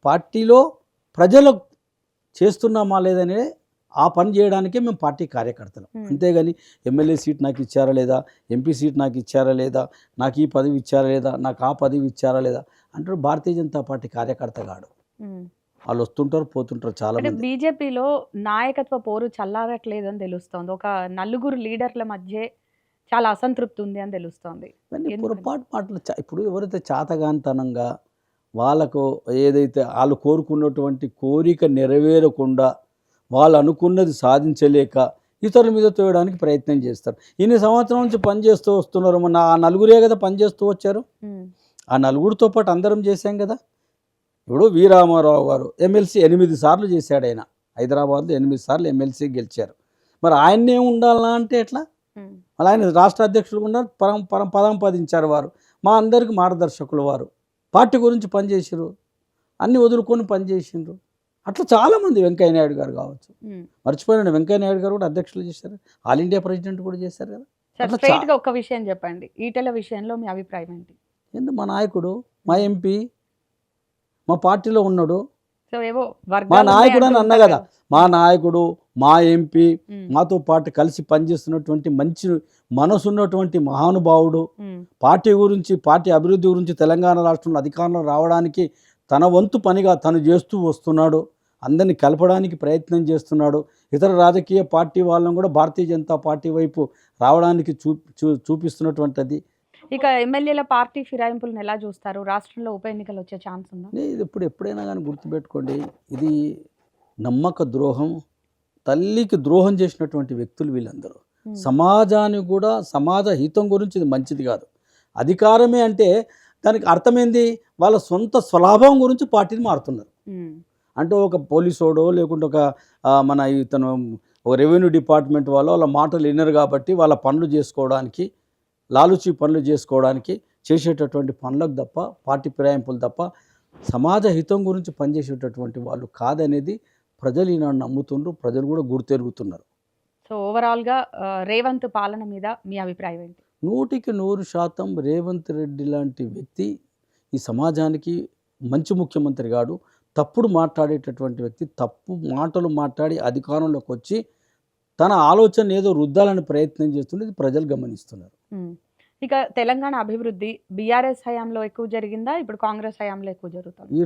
పార్టీలో ప్రజలు చేస్తున్నామా లేదనే ఆ పని చేయడానికే మేము పార్టీ కార్యకర్తలు. అంతేగాని ఎమ్మెల్యే సీట్ నాకు ఇచ్చారా లేదా, ఎంపీ సీట్ నాకు ఇచ్చారా లేదా, నాకు ఈ పదవి ఇచ్చారా లేదా, నాకు ఆ పదవి ఇచ్చారా లేదా అంటారు. భారతీయ జనతా పార్టీ కార్యకర్త కాడు. వాళ్ళు వస్తుంటారు పోతుంటారు. చాలా మంది బీజేపీలో నాయకత్వ పోరు చల్లారట్లేదు అని తెలుస్తోంది. ఒక 4 లీడర్ల మధ్య చాలా అసంతృప్తి ఉంది అని తెలుస్తోంది. పొరపాటు మాటలు ఇప్పుడు ఎవరైతే చాతగాంతనంగా వాళ్ళకు ఏదైతే వాళ్ళు కోరుకున్నటువంటి కోరిక నెరవేరకుండా వాళ్ళు అనుకున్నది సాధించలేక ఇతరుల మీద తోయడానికి ప్రయత్నం చేస్తారు. ఇన్ని సంవత్సరాల నుంచి పనిచేస్తూ వస్తున్నారు. మొన్న ఆ 4 కదా పనిచేస్తూ వచ్చారు. ఆ 4తో పాటు అందరం చేశాం కదా. ఇప్పుడు వీరామారావు గారు ఎమ్మెల్సీ 8 సార్లు చేశాడు. ఆయన హైదరాబాద్లో 8 సార్లు ఎమ్మెల్సీ గెలిచారు. మరి ఆయన్నే ఉండాలా అంటే ఎట్లా? మళ్ళీ ఆయన రాష్ట్ర అధ్యక్షులు ఉన్నారు. పదించారు వారు. మా అందరికి మార్గదర్శకులు వారు. పార్టీ గురించి పనిచేసారు, అన్ని వదులుకొని పనిచేసిండ్రు. అట్లా చాలామంది, వెంకయ్య నాయుడు గారు కావచ్చు, మర్చిపోయిన వెంకయ్య నాయుడు గారు కూడా అధ్యక్షులు చేశారు, ఆల్ ఇండియా ప్రెసిడెంట్ కూడా చేశారు కదా. ఒక విషయం చెప్పండి, ఈటెల విషయంలో మీ అభిప్రాయం ఏంటి? మా నాయకుడు, మా ఎంపీ, మా పార్టీలో ఉన్నాడు. మా నాయకుడు అని అన్నా కదా. మా నాయకుడు, మా ఎంపీ, మాతో పాటు కలిసి పనిచేస్తున్నటువంటి మంచి మనసు ఉన్నటువంటి మహానుభావుడు, పార్టీ గురించి, పార్టీ అభివృద్ధి గురించి, తెలంగాణ రాష్ట్రంలో అధికారంలో రావడానికి తన వంతు పనిగా తను చేస్తూ వస్తున్నాడు. అందరినీ కలపడానికి ప్రయత్నం చేస్తున్నాడు. ఇతర రాజకీయ పార్టీ వాళ్ళని కూడా భారతీయ జనతా పార్టీ వైపు రావడానికి చూపిస్తున్నటువంటిది. ఇక ఎమ్మెల్యేల పార్టీ ఫిరాయింపులను ఎలా చూస్తారు? రాష్ట్రంలో ఉప ఎన్నికలు వచ్చే ఛాన్స్ ఉందా? ఇది ఎప్పుడైనా కానీ గుర్తుపెట్టుకోండి, ఇది నమ్మక ద్రోహం, తల్లికి ద్రోహం చేసినటువంటి వ్యక్తులు వీళ్ళందరూ. సమాజానికి కూడా, సమాజ హితం గురించి ఇది మంచిది కాదు. అధికారమే అంటే దానికి అర్థమైంది వాళ్ళ సొంత స్వలాభం గురించి పార్టీని మారుతున్నారు. అంటే ఒక పోలీసోడో లేకుంటే ఒక మన ఇతను ఒక రెవెన్యూ డిపార్ట్మెంట్ వాళ్ళ మాటలు వినరు కాబట్టి వాళ్ళ పనులు చేసుకోవడానికి, లాలుచి పనులు చేసుకోవడానికి చేసేటటువంటి పనులకు తప్ప, పార్టీ ఫిరాయింపులు తప్ప సమాజ హితం గురించి పనిచేసేటటువంటి వాళ్ళు కాదనేది ప్రజలు ఈనాడు నమ్ముతుండ్రు. ప్రజలు కూడా గుర్తెరుగుతున్నారు. సో ఓవరాల్గా రేవంత్ పాలన మీద మీ అభిప్రాయం ఏంటి? 100% రేవంత్ రెడ్డి లాంటి వ్యక్తి ఈ సమాజానికి మంచి ముఖ్యమంత్రి కాడు. తప్పుడు మాట్లాడేటటువంటి వ్యక్తి, తప్పు మాటలు మాట్లాడి అధికారంలోకి వచ్చి తన ఆలోచన ఏదో రుద్దాలని ప్రయత్నం చేస్తుండేది ప్రజలు గమనిస్తున్నారు. ఇక తెలంగాణ అభివృద్ధి బీఆర్ఎస్ హయాంలో ఎక్కువ జరిగిందా? ఇప్పుడు కాంగ్రెస్ హయాంలో ఎక్కువ జరుగుతుంది? ఈ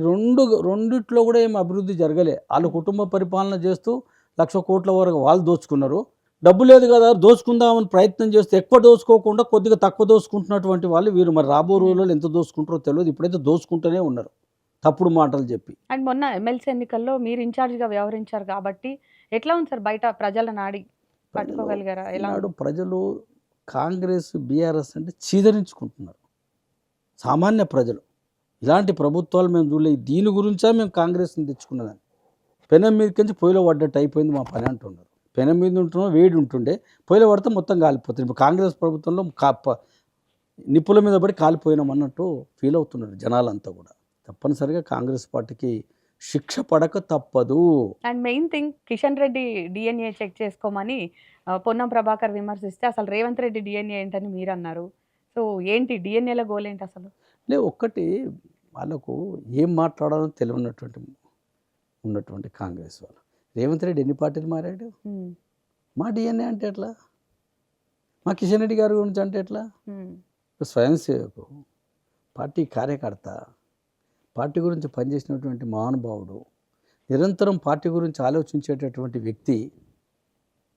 రెండిట్లో కూడా ఏం అభివృద్ధి జరగలే. వాళ్ళు కుటుంబ పరిపాలన చేస్తూ 1,00,000 కోట్ల వరకు వాళ్ళు దోచుకున్నారు. డబ్బు లేదు కదా దోచుకుందామని ప్రయత్నం చేస్తే ఎక్కువ దోచుకోకుండా కొద్దిగా తక్కువ దోచుకుంటున్నటువంటి వాళ్ళు వీరు. మరి రాబో రోజుల్లో ఎంత దోచుకుంటారో తెలియదు. ఇప్పుడైతే దోచుకుంటూనే ఉన్నారు తప్పుడు మాటలు చెప్పి. అండ్ మొన్న ఎమ్మెల్సీ ఎన్నికల్లో మీరు ఇన్ఛార్జ్గా వ్యవహరించారు కాబట్టి ఎట్లా ఉంది సార్ బయట ప్రజల నాడి పట్టుకోగలిగారా? ఎలా ఈనాడు ప్రజలు కాంగ్రెస్ బీఆర్ఎస్ అంటే చీదరించుకుంటున్నారు సామాన్య ప్రజలు. ఇలాంటి ప్రభుత్వాలు మేము చూడలేదు. దీని గురించా మేము కాంగ్రెస్ని తెచ్చుకున్నదాన్ని. పెనం మీదకించి పొయ్యిలో పడ్డట్టు అయిపోయింది మా పని అంటున్నారు. పెనం మీద ఉంటున్నా వేడి ఉంటుండే, పొయ్యిలో పడితే మొత్తం కాలిపోతుంది. ఇప్పుడు కాంగ్రెస్ ప్రభుత్వంలో నిప్పుల మీద పడి కాలిపోయినాం అన్నట్టు ఫీల్ అవుతున్నారు జనాలంతా కూడా. తప్పనిసరిగా కాంగ్రెస్ పార్టీకి శిక్ష పడక తప్పదు. And main thing Kishan Reddy DNA check చేసుకోమని పొన్నం ప్రభాకర్ విమర్శిస్తే అసలు రేవంత్ రెడ్డి డిఎన్ఏ ఏంటని మీరు అన్నారు. సో ఏంటి డిఎన్ఏల గోల్ ఏంటి అసలు? ఒక్కటి వాళ్ళకు ఏం మాట్లాడాలో ఉన్నటువంటి కాంగ్రెస్ వాళ్ళు. రేవంత్ రెడ్డి ఎన్ని పార్టీలు మారాడు? మా డిఎన్ఏ అంటే ఎట్లా? మా కిషన్ రెడ్డి గారి గురించి అంటే ఎట్లా? స్వయం సేవకు, పార్టీ కార్యకర్త, పార్టీ గురించి పనిచేసినటువంటి మహానుభావుడు, నిరంతరం పార్టీ గురించి ఆలోచించేటటువంటి వ్యక్తి,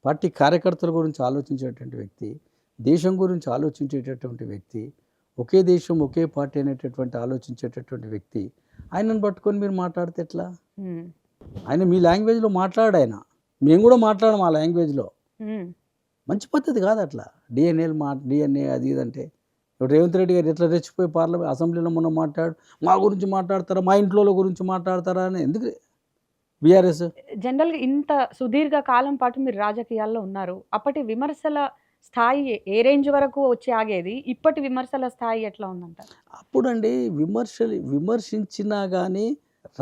పార్టీ కార్యకర్తల గురించి ఆలోచించేటటువంటి వ్యక్తి, దేశం గురించి ఆలోచించేటటువంటి వ్యక్తి, ఒకే దేశం ఒకే పార్టీ అనేటటువంటి ఆలోచించేటటువంటి వ్యక్తి. ఆయనను పట్టుకొని మీరు మాట్లాడితే ఎట్లా? ఆయన మీ లాంగ్వేజ్లో మాట్లాడు, ఆయన మేము కూడా మాట్లాడము ఆ లాంగ్వేజ్లో. మంచి పద్ధతి కాదు అట్లా. డిఎన్ఏ అది ఇదంటే ఇప్పుడు రేవంత్ రెడ్డి గారు ఎట్లా రెచ్చిపోయి పార్లమెంట్ అసెంబ్లీలో మొన్న మా గురించి మాట్లాడతారా, మా ఇంట్లో గురించి మాట్లాడతారా అని ఎందుకు బీఆర్ఎస్? జనరల్గా ఇంత సుదీర్ఘ కాలం పాటు మీరు రాజకీయాల్లో ఉన్నారు. అప్పటి విమర్శల స్థాయి ఏ రేంజ్ వరకు వచ్చి ఆగేది? ఇప్పటి విమర్శల స్థాయి ఎట్లా ఉందంట? అప్పుడండి విమర్శించినా కానీ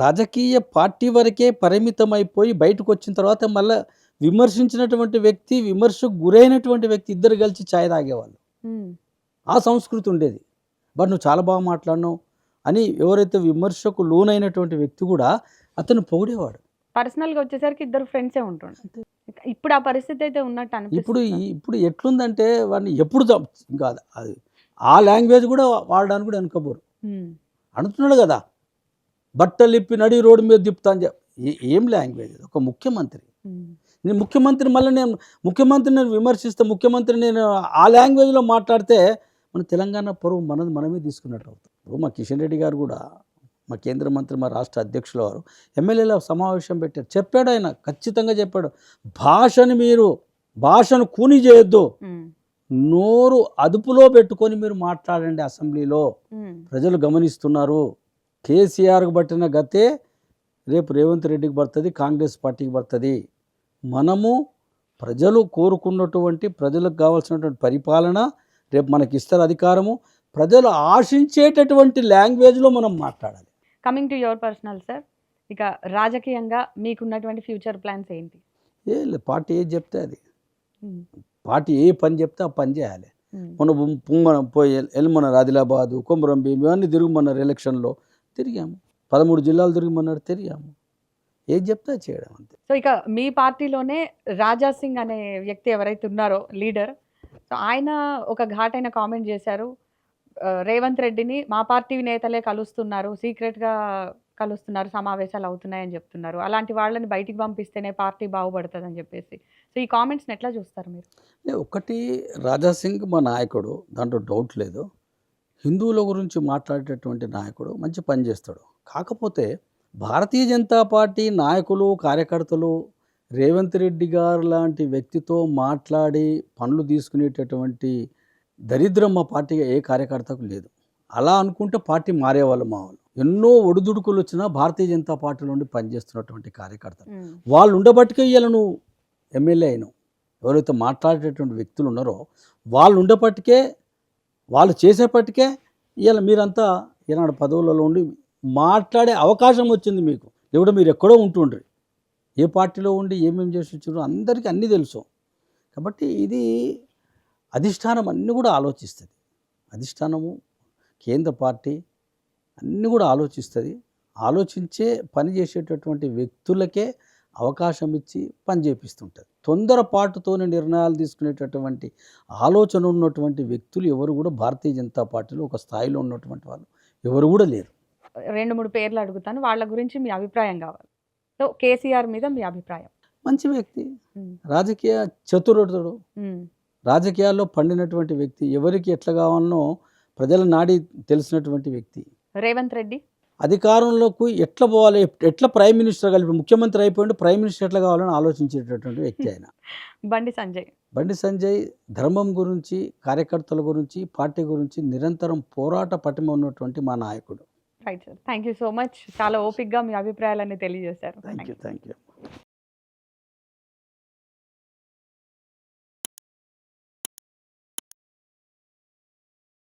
రాజకీయ పార్టీ వరకే పరిమితమైపోయి బయటకు వచ్చిన తర్వాత మళ్ళీ విమర్శించినటువంటి వ్యక్తి, విమర్శకు గురైనటువంటి వ్యక్తి ఇద్దరు కలిసి ఛాయ్ తాగేవాళ్ళు. ఆ సంస్కృతి ఉండేది. బట్ నువ్వు చాలా బాగా మాట్లాడినావు అని ఎవరైతే విమర్శకు లోనైనటువంటి వ్యక్తి కూడా అతను పొగిడేవాడు. పర్సనల్గా వచ్చేసరికి ఇద్దరు ఫ్రెండ్సే ఉంటుండే. ఇప్పుడు ఆ పరిస్థితి అయితే ఉన్నట్టు ఇప్పుడు ఎట్లుందంటే వాడిని ఎప్పుడు ఇంకా అది ఆ లాంగ్వేజ్ కూడా వాడడానికి కూడా వెనుకపోరు. అంటున్నాడు కదా, బట్టలు ఇప్పి నడి రోడ్డు మీద తిప్పుతా అని ఏం లాంగ్వేజ్? ఒక ముఖ్యమంత్రి, నేను ముఖ్యమంత్రి, మళ్ళీ నేను ముఖ్యమంత్రిని విమర్శిస్తే, ముఖ్యమంత్రి నేను ఆ లాంగ్వేజ్లో మాట్లాడితే మన తెలంగాణ పరువు మనమే తీసుకున్నట్టు అవుతుంది. మా కిషన్ రెడ్డి గారు కూడా, మా కేంద్ర మంత్రి, మా రాష్ట్ర అధ్యక్షుల వారు ఎమ్మెల్యేల సమావేశం పెట్టారు. చెప్పాడు, ఆయన ఖచ్చితంగా చెప్పాడు, భాషను కూని చేయొద్దు, నోరు అదుపులో పెట్టుకొని మీరు మాట్లాడండి అసెంబ్లీలో. ప్రజలు గమనిస్తున్నారు. కేసీఆర్కు పట్టిన గతే రేపు రేవంత్ రెడ్డికి పడుతుంది, కాంగ్రెస్ పార్టీకి పడుతుంది. మనము ప్రజలు కోరుకున్నటువంటి, ప్రజలకు కావాల్సినటువంటి పరిపాలన రేపు మనకి ఇస్తారు అధికారము. ప్రజలు ఆశించేటటువంటి లాంగ్వేజ్లో మనం మాట్లాడాలి. Coming to your personal sir, ఇక రాజకీయంగా మీకున్నటువంటి ఫ్యూచర్ ప్లాన్స్ ఏంటి? పార్టీ ఏది చెప్తే అది, పార్టీ ఏ పని చెప్తే ఆ పని చేయాలి. మన పోయి ఎల్మన్నారు, ఆదిలాబాదు, కొమరం భీం, ఇవన్నీ తిరుగుమన్నారు. ఎలక్షన్లో తిరిగాము, 13 జిల్లాలు తిరిగిమన్నారు, తిరిగాము. ఏది చెప్తే చేయడం అంతే. సో ఇక మీ పార్టీలోనే రాజా సింగ్ అనే వ్యక్తి ఎవరైతే ఉన్నారో లీడర్, సో ఆయన ఒక ఘాటైన కామెంట్ చేశారు, రేవంత్ రెడ్డిని మా పార్టీ నేతలే కలుస్తున్నారు, సీక్రెట్గా కలుస్తున్నారు, సమావేశాలు అవుతున్నాయని చెప్తున్నారు. అలాంటి వాళ్ళని బయటికి పంపిస్తేనే పార్టీ బాగుపడుతుంది అని చెప్పేసి. సో ఈ కామెంట్స్ని ఎట్లా చూస్తారు మీరు? ఒకటి, రాజా సింగ్ మా నాయకుడు, దాంట్లో డౌట్ లేదు. హిందువుల గురించి మాట్లాడేటటువంటి నాయకుడు, మంచి పని చేస్తాడు. కాకపోతే భారతీయ జనతా పార్టీ నాయకులు, కార్యకర్తలు రేవంత్ రెడ్డి గారు లాంటి వ్యక్తితో మాట్లాడి పనులు తీసుకునేటటువంటి దరిద్రం మా పార్టీ ఏ కార్యకర్తకు లేదు. అలా అనుకుంటే పార్టీ మారేవాళ్ళు మా వాళ్ళు. ఎన్నో ఒడిదుడుకులు వచ్చినా భారతీయ జనతా పార్టీలో ఉండి పనిచేస్తున్నటువంటి కార్యకర్తలు వాళ్ళు ఉండబట్టికే ఇవాళ నువ్వు ఎమ్మెల్యే అయినావు. ఎవరైతే మాట్లాడేటటువంటి వ్యక్తులు ఉన్నారో వాళ్ళు ఉండబట్టికే, వాళ్ళు చేసేపటికే ఇవాళ మీరంతా ఈనాడు పదవులలో ఉండి మాట్లాడే అవకాశం వచ్చింది మీకు. లేకుంటే మీరు ఎక్కడో ఉంటుండ్రి, ఏ పార్టీలో ఉండి ఏమేమి చేసి వచ్చారో అందరికీ అన్నీ తెలుసు. కాబట్టి ఇది అధిష్టానం అన్నీ కూడా ఆలోచిస్తుంది. అధిష్టానము, కేంద్ర పార్టీ అన్నీ కూడా ఆలోచిస్తుంది. ఆలోచించే పని చేసేటటువంటి వ్యక్తులకే అవకాశం ఇచ్చి పని చేపిస్తుంటుంది. తొందరపాటుతోనే నిర్ణయాలు తీసుకునేటటువంటి ఆలోచన ఉన్నటువంటి వ్యక్తులు ఎవరు కూడా భారతీయ జనతా పార్టీలో ఒక స్థాయిలో ఉన్నటువంటి వాళ్ళు ఎవరు కూడా లేరు. 2-3 పేర్లు అడుగుతాను, వాళ్ళ గురించి మీ అభిప్రాయం కావాలి. సో కేసీఆర్ మీద మీ అభిప్రాయం? మంచి వ్యక్తి, ఉమ్, రాజకీయ చతురుడు, ఉమ్, రాజకీయాల్లో పండినటువంటి వ్యక్తి, ఎవరికి ఎట్లా కావాలనో ప్రజల నాడి తెలిసినటువంటి వ్యక్తి. రేవంత్ రెడ్డి? అధికారంలోకి ఎట్లా పోవాలి, ఎట్లా ప్రైమ్ మినిస్టర్ కలిపి ముఖ్యమంత్రి అయిపోయిండు, ప్రైమ్ మినిస్టర్ ఎట్లా కావాలని ఆలోచించేటటువంటి వ్యక్తి ఆయన. బండి సంజయ్? బండి సంజయ్ ధర్మం గురించి, కార్యకర్తల గురించి, పార్టీ గురించి నిరంతరం పోరాట పటిమ ఉన్నటువంటి మా నాయకుడు. Right sir, thank you so much. చాలా ఓపిక్గా మీ అభిప్రాయాలన్నీ తెలియజేశారు. Thank you.